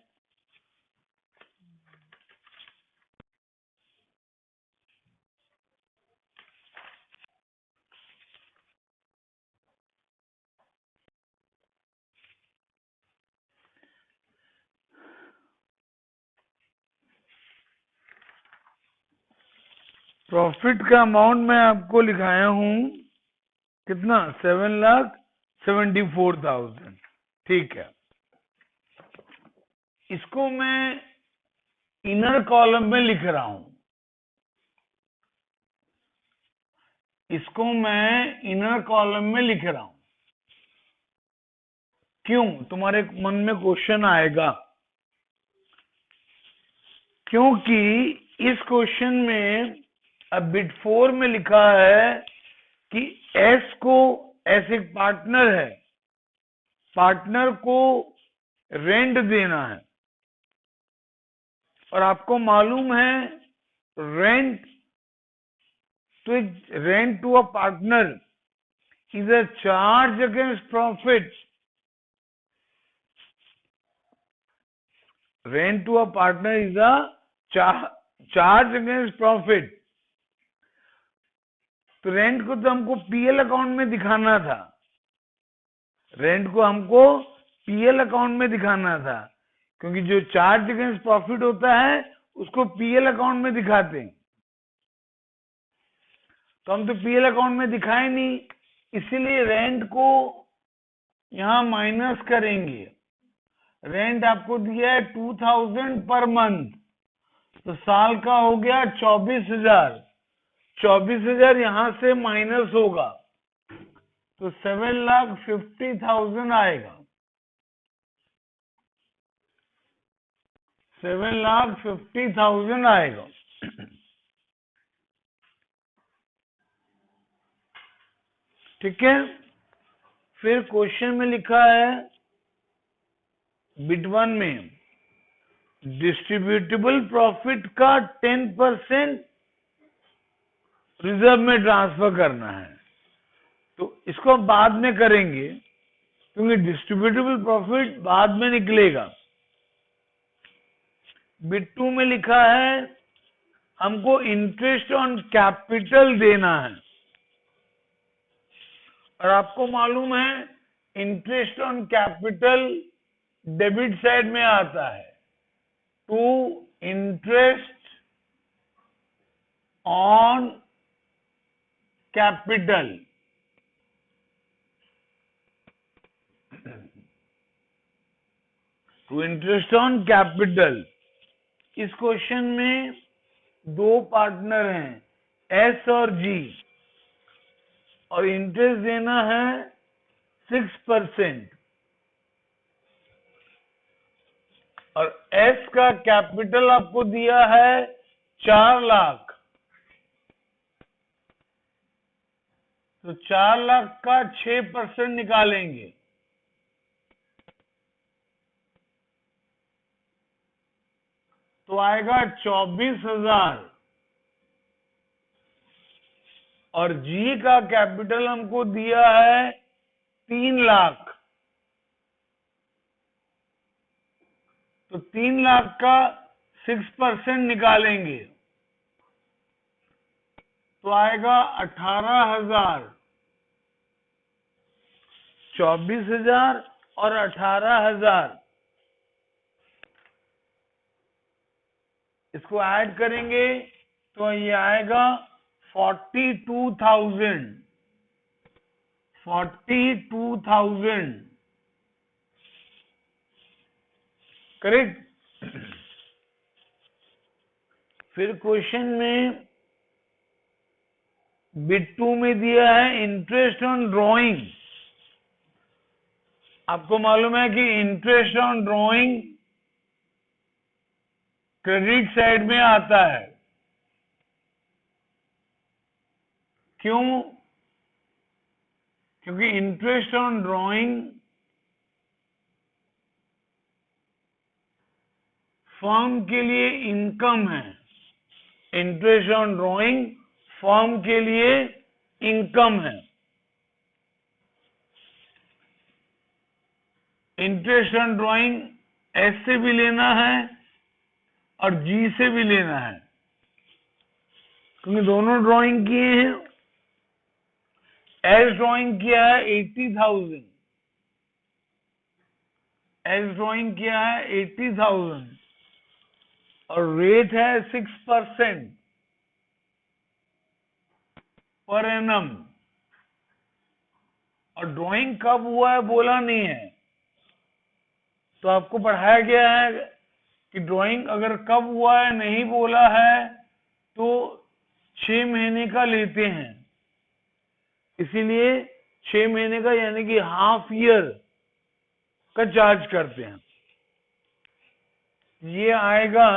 प्रॉफिट का अमाउंट मैं आपको लिखाया हूं कितना, 7,74,000। ठीक है, इसको मैं इनर कॉलम में लिख रहा हूं, इसको मैं इनर कॉलम में लिख रहा हूं। क्यों, तुम्हारे मन में क्वेश्चन आएगा, क्योंकि इस क्वेश्चन में अब बिट 4 में लिखा है कि एस को, एस एक पार्टनर है, पार्टनर को रेंट देना है, और आपको मालूम है rent to a partner is a charge against profit. Rent to a partner is a charge against profit. तो रेंट को तो हमको पीएल अकाउंट में दिखाना था, रेंट को हमको पीएल अकाउंट में दिखाना था, क्योंकि जो चार्ज अगेंस्ट प्रॉफिट होता है उसको पीएल अकाउंट में दिखाते हैं। तो हम तो पीएल अकाउंट में दिखाए नहीं, इसीलिए रेंट को यहां माइनस करेंगे। रेंट आपको दिया है 2000 पर मंथ, तो साल का हो गया 24,000। 24,000 यहां से माइनस होगा तो 7,50,000 आएगा, 7,50,000 आएगा। ठीक है, फिर क्वेश्चन में लिखा है बिट 1 में डिस्ट्रीब्यूटेबल प्रॉफिट का 10% रिजर्व में ट्रांसफर करना है। तो इसको बाद में करेंगे, क्योंकि डिस्ट्रीब्यूटेबल प्रॉफिट बाद में निकलेगा। बिट 2 में लिखा है हमको इंटरेस्ट ऑन कैपिटल देना है, और आपको मालूम है interest on capital debit side में आता है। To interest on capital, to interest on capital. इस क्वेश्चन में दो पार्टनर हैं, एस और जी, और इंटरेस्ट देना है 6%, और एस का कैपिटल आपको दिया है 4 लाख। तो 4 लाख का 6% निकालेंगे, तो आएगा 24,000। और जी का कैपिटल हमको दिया है 3 लाख, तो 3 लाख का 6% निकालेंगे, तो आएगा 18,000। 24,000 और 18,000 इसको ऐड करेंगे तो ये आएगा 42,000। 42,000 करेक्ट। फिर क्वेश्चन में बिट 2 में दिया है इंटरेस्ट ऑन ड्रॉइंग। आपको मालूम है कि interest on drawing credit side में आता है। क्यों? क्योंकि इंटरेस्ट ऑन ड्रॉइंग फर्म के लिए इनकम है। इंटरेस्ट ऑन ड्रॉइंग फर्म के लिए इनकम है। इंटरेस्ट ऑन ड्रॉइंग एस से भी लेना है और जी से भी लेना है, क्योंकि दोनों ड्राइंग किए हैं। एस ड्राइंग किया है 80,000, एस ड्राइंग किया है 80,000 और रेट है 6%। Per annum. और ड्राइंग कब हुआ है बोला नहीं है, तो आपको पढ़ाया गया है कि ड्राइंग अगर कब हुआ है नहीं बोला है तो 6 महीने का लेते हैं, इसीलिए 6 महीने का यानी कि हाफ ईयर का चार्ज करते हैं। ये आएगा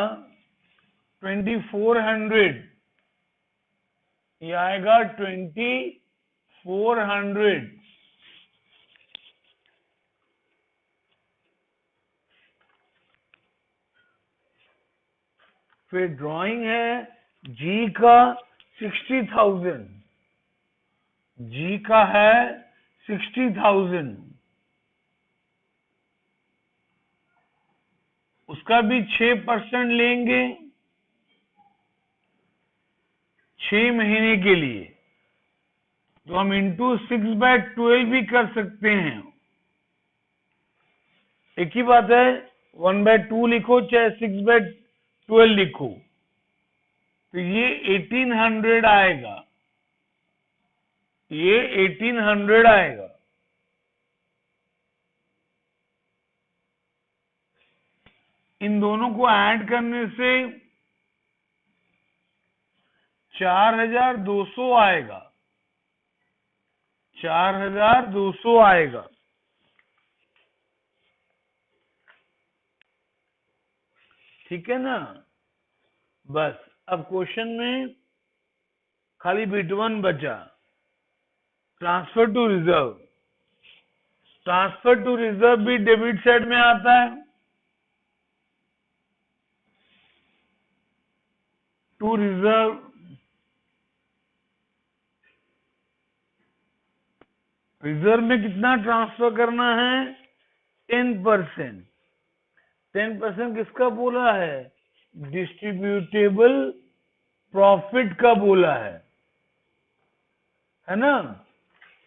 2400, ये आएगा 2400। फिर ड्राइंग है जी का 60,000, जी का है 60,000, उसका भी 6% लेंगे 6 महीने के लिए, तो हम इंटू 6/12 भी कर सकते हैं। एक ही बात है, 1/2 लिखो चाहे 6/12 लिखो, तो ये 1800 आएगा, ये 1800 आएगा। इन दोनों को ऐड करने से 4200 आएगा, 4200 आएगा। ठीक है ना। बस अब क्वेश्चन में खाली बिट 1 बचा, transfer to reserve. Transfer to reserve भी डेबिट साइड में आता है। टू रिजर्व, रिजर्व में कितना ट्रांसफर करना है? 10%। 10% किसका बोला है? डिस्ट्रीब्यूटेबल प्रॉफिट का बोला है ना।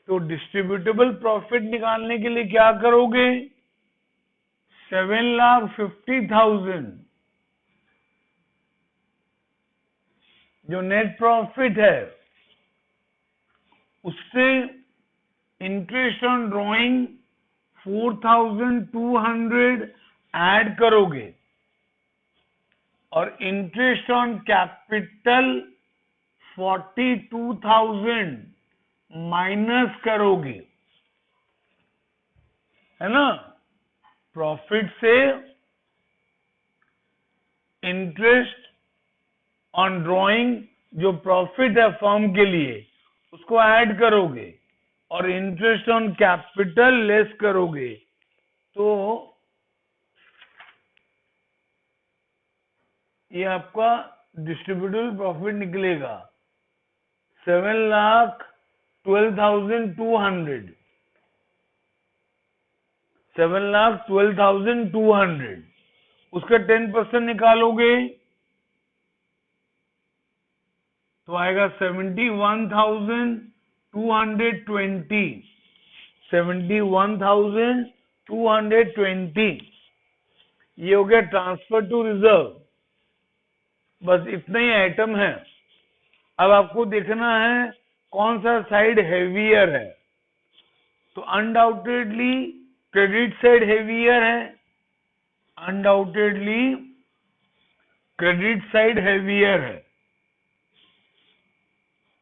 तो डिस्ट्रीब्यूटेबल प्रॉफिट निकालने के लिए क्या करोगे? 7,50,000 जो नेट प्रॉफिट है उससे इंटरेस्ट ऑन ड्रॉइंग 4,200 ऐड करोगे और इंटरेस्ट ऑन कैपिटल 42,000 माइनस करोगे, है ना। प्रॉफिट से इंटरेस्ट ऑन ड्रॉइंग जो प्रॉफिट है फर्म के लिए उसको ऐड करोगे और इंटरेस्ट ऑन कैपिटल लेस करोगे, तो ये आपका डिस्ट्रीब्यूटेबल प्रॉफिट निकलेगा 7,12,200। 7,12,200 उसका 10% निकालोगे तो आएगा 71,220। 71,220 ये हो गया ट्रांसफर टू रिजर्व। बस इतना ही आइटम है। अब आपको देखना है कौन सा साइड हेवियर है, तो अनडाउटेडली क्रेडिट साइड हेवियर है, अनडाउटेडली क्रेडिट साइड हेवियर है।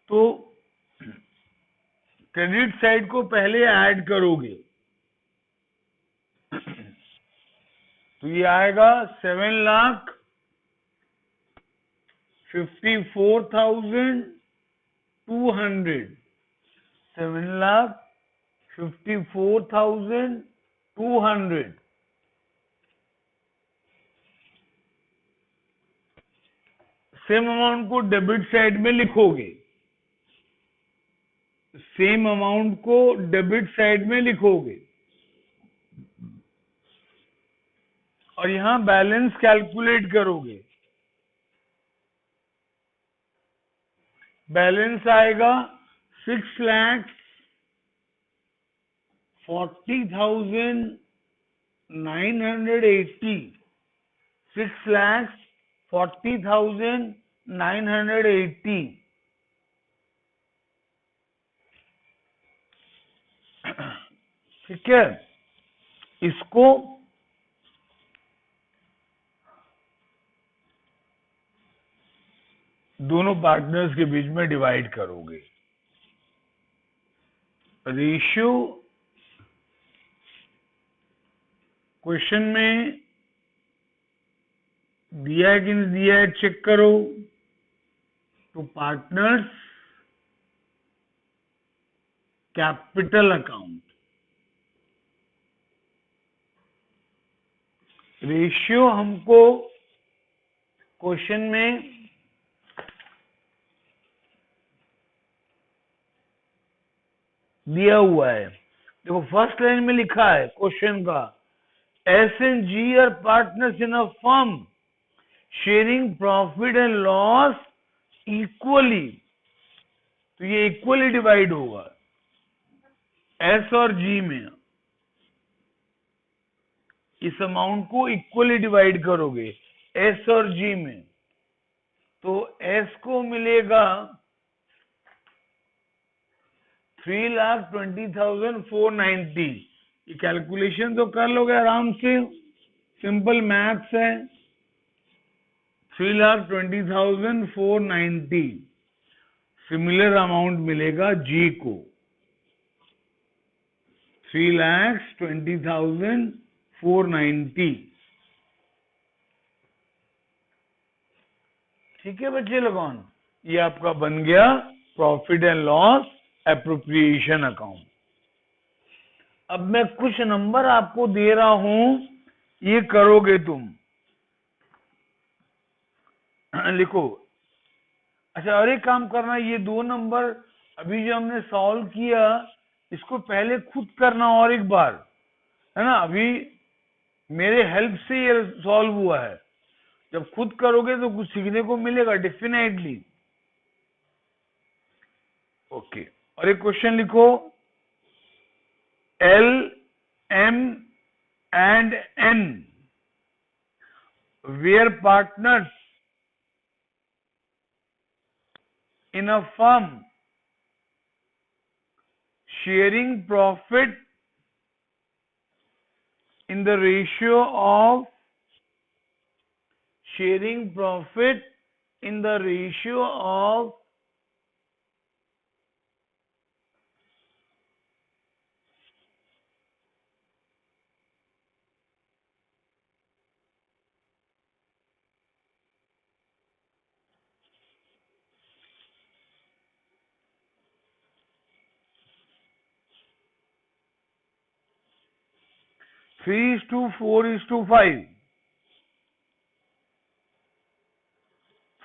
तो क्रेडिट साइड को पहले ऐड करोगे तो ये आएगा 7,54,200। 7,54,200 सेम अमाउंट को डेबिट साइड में लिखोगे, सेम अमाउंट को डेबिट साइड में लिखोगे और यहां बैलेंस कैलकुलेट करोगे। बैलेंस आएगा 6,40,980। 6,40,980 ठीक है, इसको दोनों पार्टनर्स के बीच में डिवाइड करोगे। रेशियो क्वेश्चन में दिया है कि नहीं दिया है, चेक करो। तो पार्टनर्स कैपिटल अकाउंट, रेशियो हमको क्वेश्चन में दिया हुआ है। देखो फर्स्ट लाइन में लिखा है क्वेश्चन का, S and G are partners in a firm sharing profit and loss equally. तो ये इक्वली डिवाइड होगा एस और जी में, इस अमाउंट को इक्वली डिवाइड करोगे एस और जी में। तो एस को मिलेगा 3,20,490। ये कैलकुलेशन तो कर लोगे आराम से, सिंपल मैथ्स है। 3,20,490 सिमिलर अमाउंट मिलेगा जी को, 3,20,490। ठीक है बच्चे लोगों, ये आपका बन गया profit and loss appropriation account. अब मैं कुछ नंबर आपको दे रहा हूं, ये करोगे तुम, लिखो। अच्छा और एक काम करना, ये दो नंबर अभी जो हमने सॉल्व किया इसको पहले खुद करना और एक बार, है ना। अभी मेरे हेल्प से ये सॉल्व हुआ है, जब खुद करोगे तो कुछ सीखने को मिलेगा डेफिनेटली। ओके, और एक क्वेश्चन लिखो, L M and N were partners in a firm sharing profit in the ratio of 3:4:5,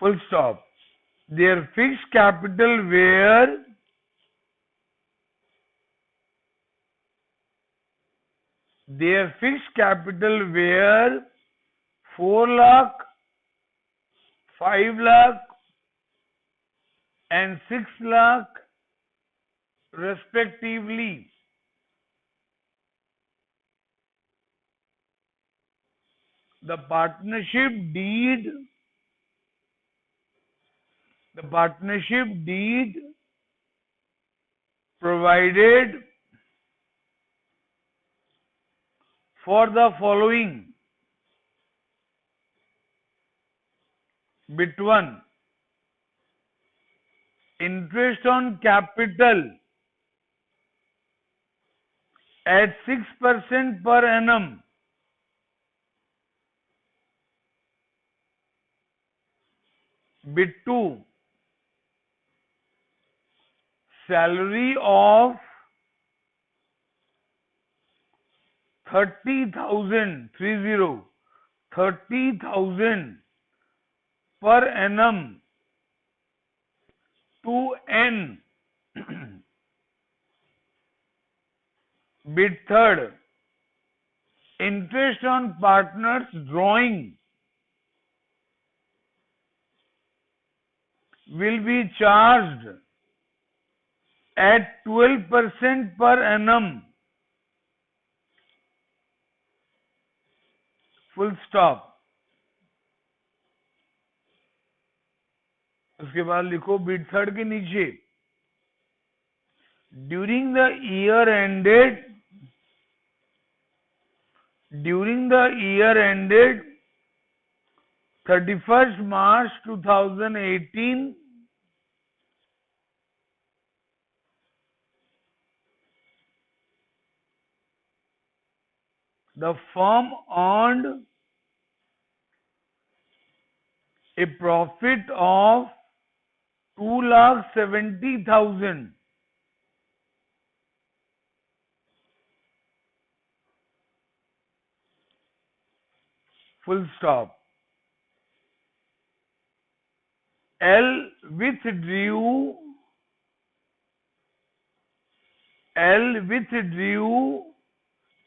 full stop. Their fixed capital were 4 lakh, 5 lakh and 6 lakh respectively. The partnership deed provided for the following: bit 1, interest on capital at 6% per annum. Bit 2, salary of 30,000 per annum to N. Bit 3rd, interest on partners drawing will be charged at 12% per annum. Full stop. उसके बाद लिखो bit 3rd के नीचे, during the year ended During the year ended 31st March 2018, the firm earned a profit of 2,70,000. Full stop. L withdrew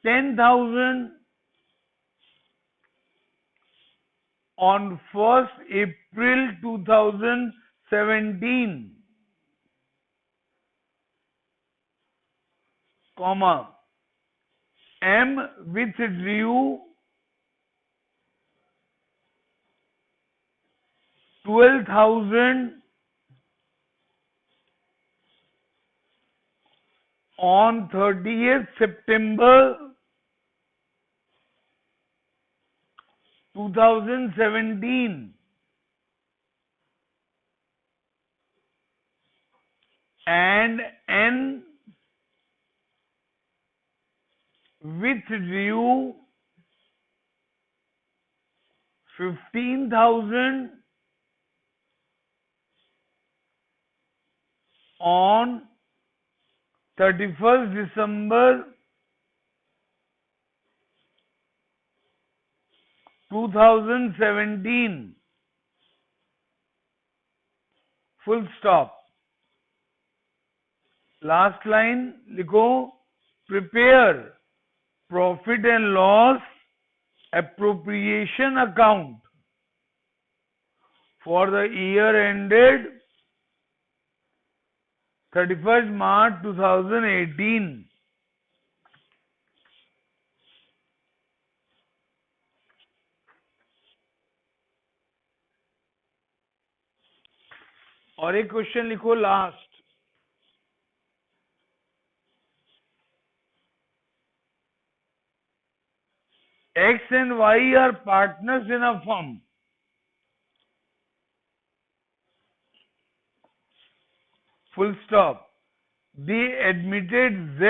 10,000 on 1st April 2017, comma, M withdrew 12,000 on 30th September 2017, and N withdrew 15,000 on 31st December 2017. Full stop. Last line लिखो, prepare profit and loss appropriation account for the year ended 31st March 2018. और एक question लिखो last. X and Y are partners in a firm. Full stop. They admitted Z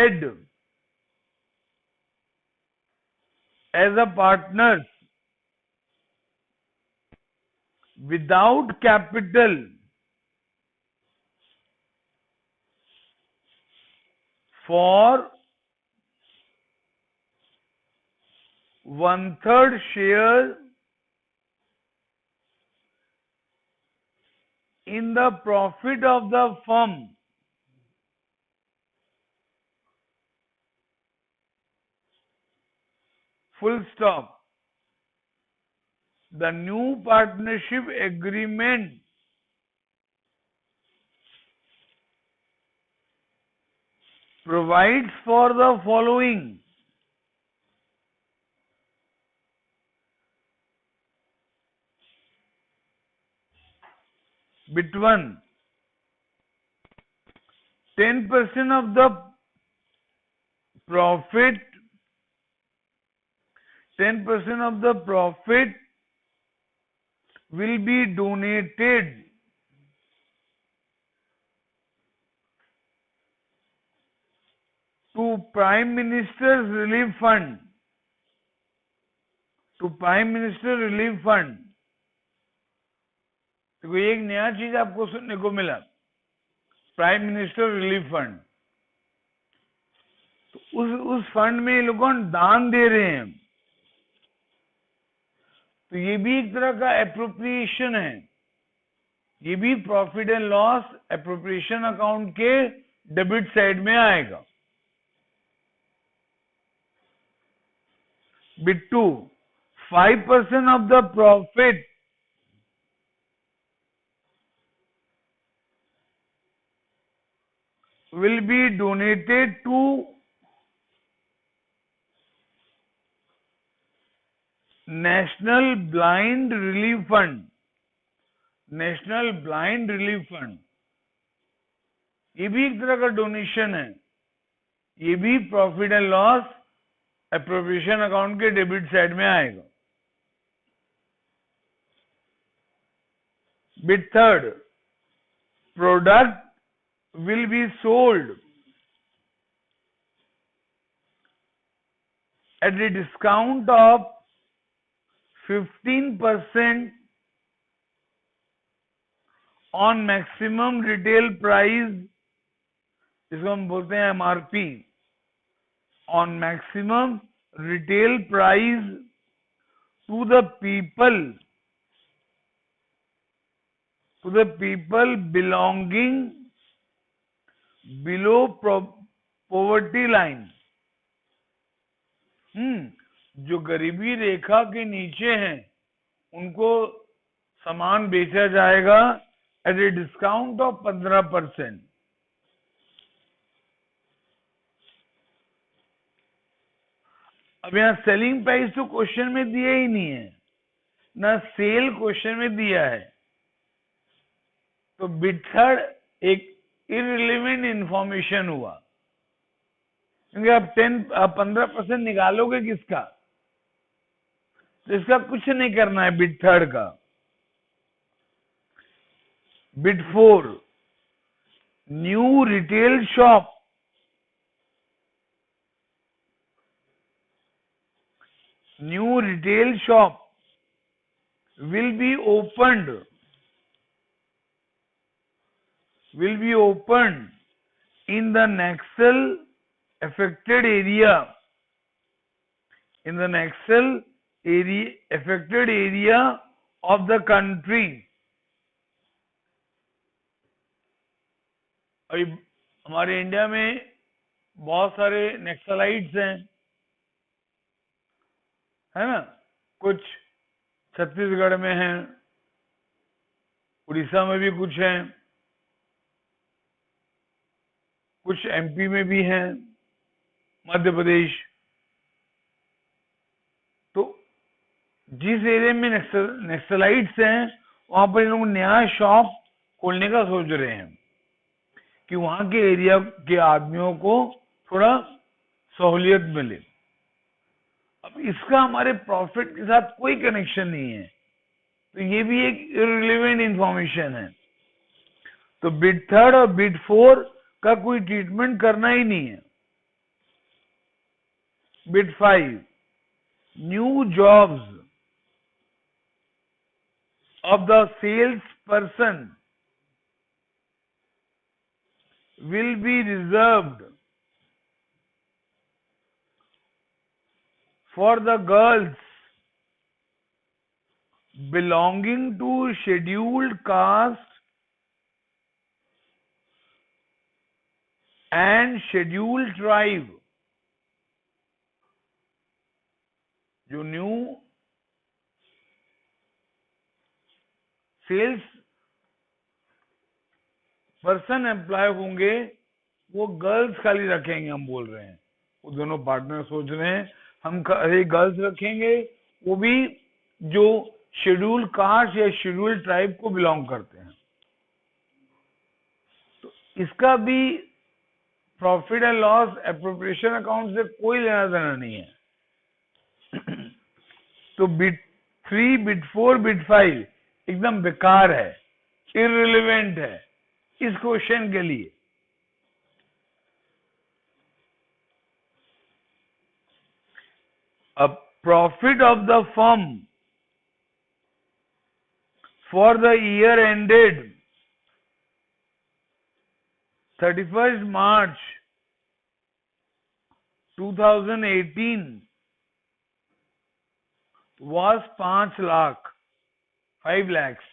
as a partner without capital for 1/3 share in the profit of the firm. Full stop. The new partnership agreement provides for the following. Bit 1. 10% of the profit 10% of the profit will be donated to Prime Minister's Relief Fund. To Prime Minister Relief Fund. तो कोई एक नया चीज आपको सुनने को मिला, prime minister relief fund. तो उस फंड में ये लोग दान दे रहे हैं. तो ये भी एक तरह का एप्रोप्रिएशन है. ये भी profit and loss appropriation account के डेबिट साइड में आएगा. Bit 2. 5% of the profit will be donated to National Blind Relief Fund. National blind relief fund. ये भी एक तरह का डोनेशन है. ये भी profit and loss appropriation account के डेबिट साइड में आएगा। Bit third, product will be sold at a discount of 15% on maximum retail price, जिसको हम बोलते हैं MRP, on maximum retail price to the people belonging below poverty line। जो गरीबी रेखा के नीचे हैं उनको सामान बेचा जाएगा एट ए डिस्काउंट ऑफ 15%। अब यहां सेलिंग प्राइस तो क्वेश्चन में दिया ही नहीं है, ना सेल क्वेश्चन में दिया है, तो बिट थर्ड एक इररिलेवेंट इंफॉर्मेशन हुआ, क्योंकि आप 15% निकालोगे किसका, तो इसका कुछ नहीं करना है बिट थर्ड का। Bit four, new retail shop, new retail shop will be opened in the Naxal affected area, affected area of the country। अभी हमारे इंडिया में बहुत सारे नक्सलाइट्स हैं, है ना, कुछ छत्तीसगढ़ में हैं, उड़ीसा में भी कुछ हैं, कुछ एमपी में भी हैं, मध्य प्रदेश। तो जिस एरिया में नक्सलाइट्स हैं वहां पर इन लोग नया शॉप खोलने का सोच रहे हैं कि वहां के एरिया के आदमियों को थोड़ा सहूलियत मिले। अब इसका हमारे प्रॉफिट के साथ कोई कनेक्शन नहीं है, तो ये भी एक इररिलेवेंट इंफॉर्मेशन है। तो बिट थर्ड और बिट फोर का कोई ट्रीटमेंट करना ही नहीं है। Bit five, new jobs of the salesperson will be reserved for the girls belonging to scheduled caste and scheduled tribe। जो न्यू सेल्स पर्सन एम्प्लॉय होंगे वो गर्ल्स खाली रखेंगे, हम बोल रहे हैं, वो दोनों पार्टनर सोच रहे हैं हम गर्ल्स रखेंगे, वो भी जो शेड्यूल कास्ट या शेड्यूल ट्राइब को बिलोंग करते हैं। तो इसका भी profit and loss appropriation account से कोई लेना देना नहीं है। तो bit three, bit four, bit five एकदम बेकार है, इररिलेवेंट है इस क्वेश्चन के लिए। अब profit of the firm for the year ended 31st March 2018 was 5 lakhs,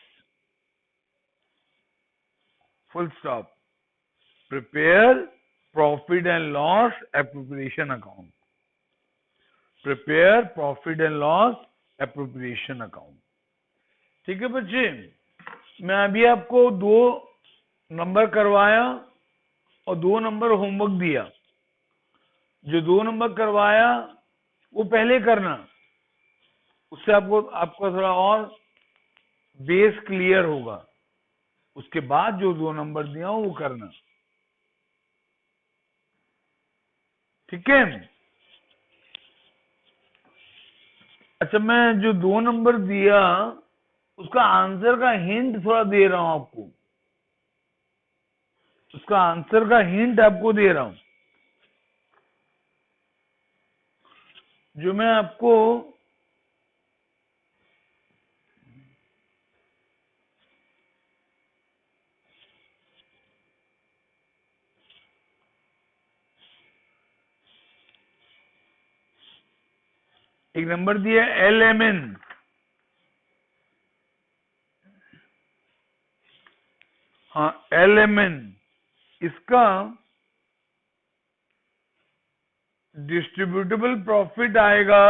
full stop। Prepare profit and loss appropriation account, prepare profit and loss appropriation account। ठीक है बच्चे, मैं अभी आपको 2 नंबर करवाया और 2 नंबर होमवर्क दिया। जो 2 नंबर करवाया वो पहले करना, उससे आपको थोड़ा और बेस क्लियर होगा। उसके बाद जो 2 नंबर दिया वो करना, ठीक है। अच्छा, मैं जो 2 नंबर दिया उसका आंसर का हिंट थोड़ा दे रहा हूं आपको, उसका आंसर का हिंट आपको दे रहा हूं। जो मैं आपको एक नंबर दिया LMN, हाँ LMN, इसका डिस्ट्रीब्यूटेबल प्रॉफिट आएगा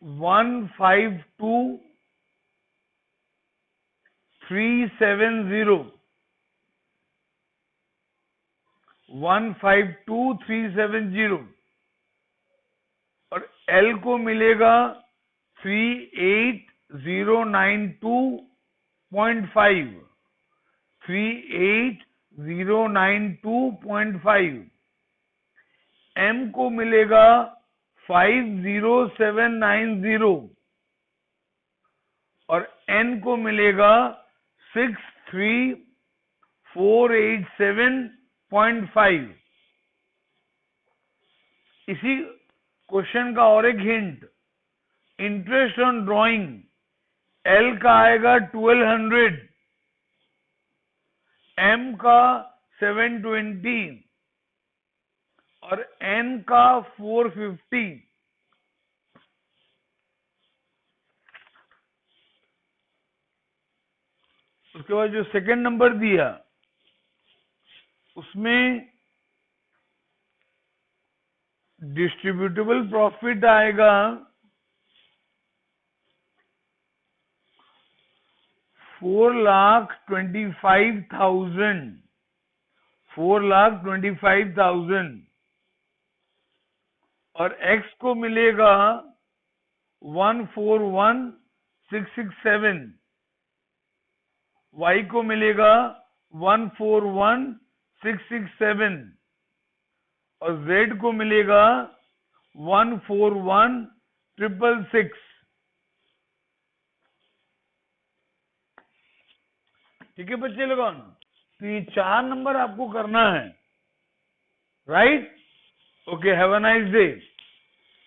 152,370, 152,370, और L को मिलेगा 38092.5, 38092.5, M को मिलेगा 50790, और N को मिलेगा 63487.5। इसी क्वेश्चन का और एक hint, interest on drawing L का आएगा 1200, M का 720 और N का 450। उसके बाद जो सेकंड नंबर दिया उसमें डिस्ट्रीब्यूटेबल प्रॉफिट आएगा 4,25,000, 4,25,000, और X को मिलेगा 141,667, Y को मिलेगा 141,667, और Z को मिलेगा 141,666। ठीक है बच्चे लोगों, तो ये 4 नंबर आपको करना है, right? Okay, have a nice day.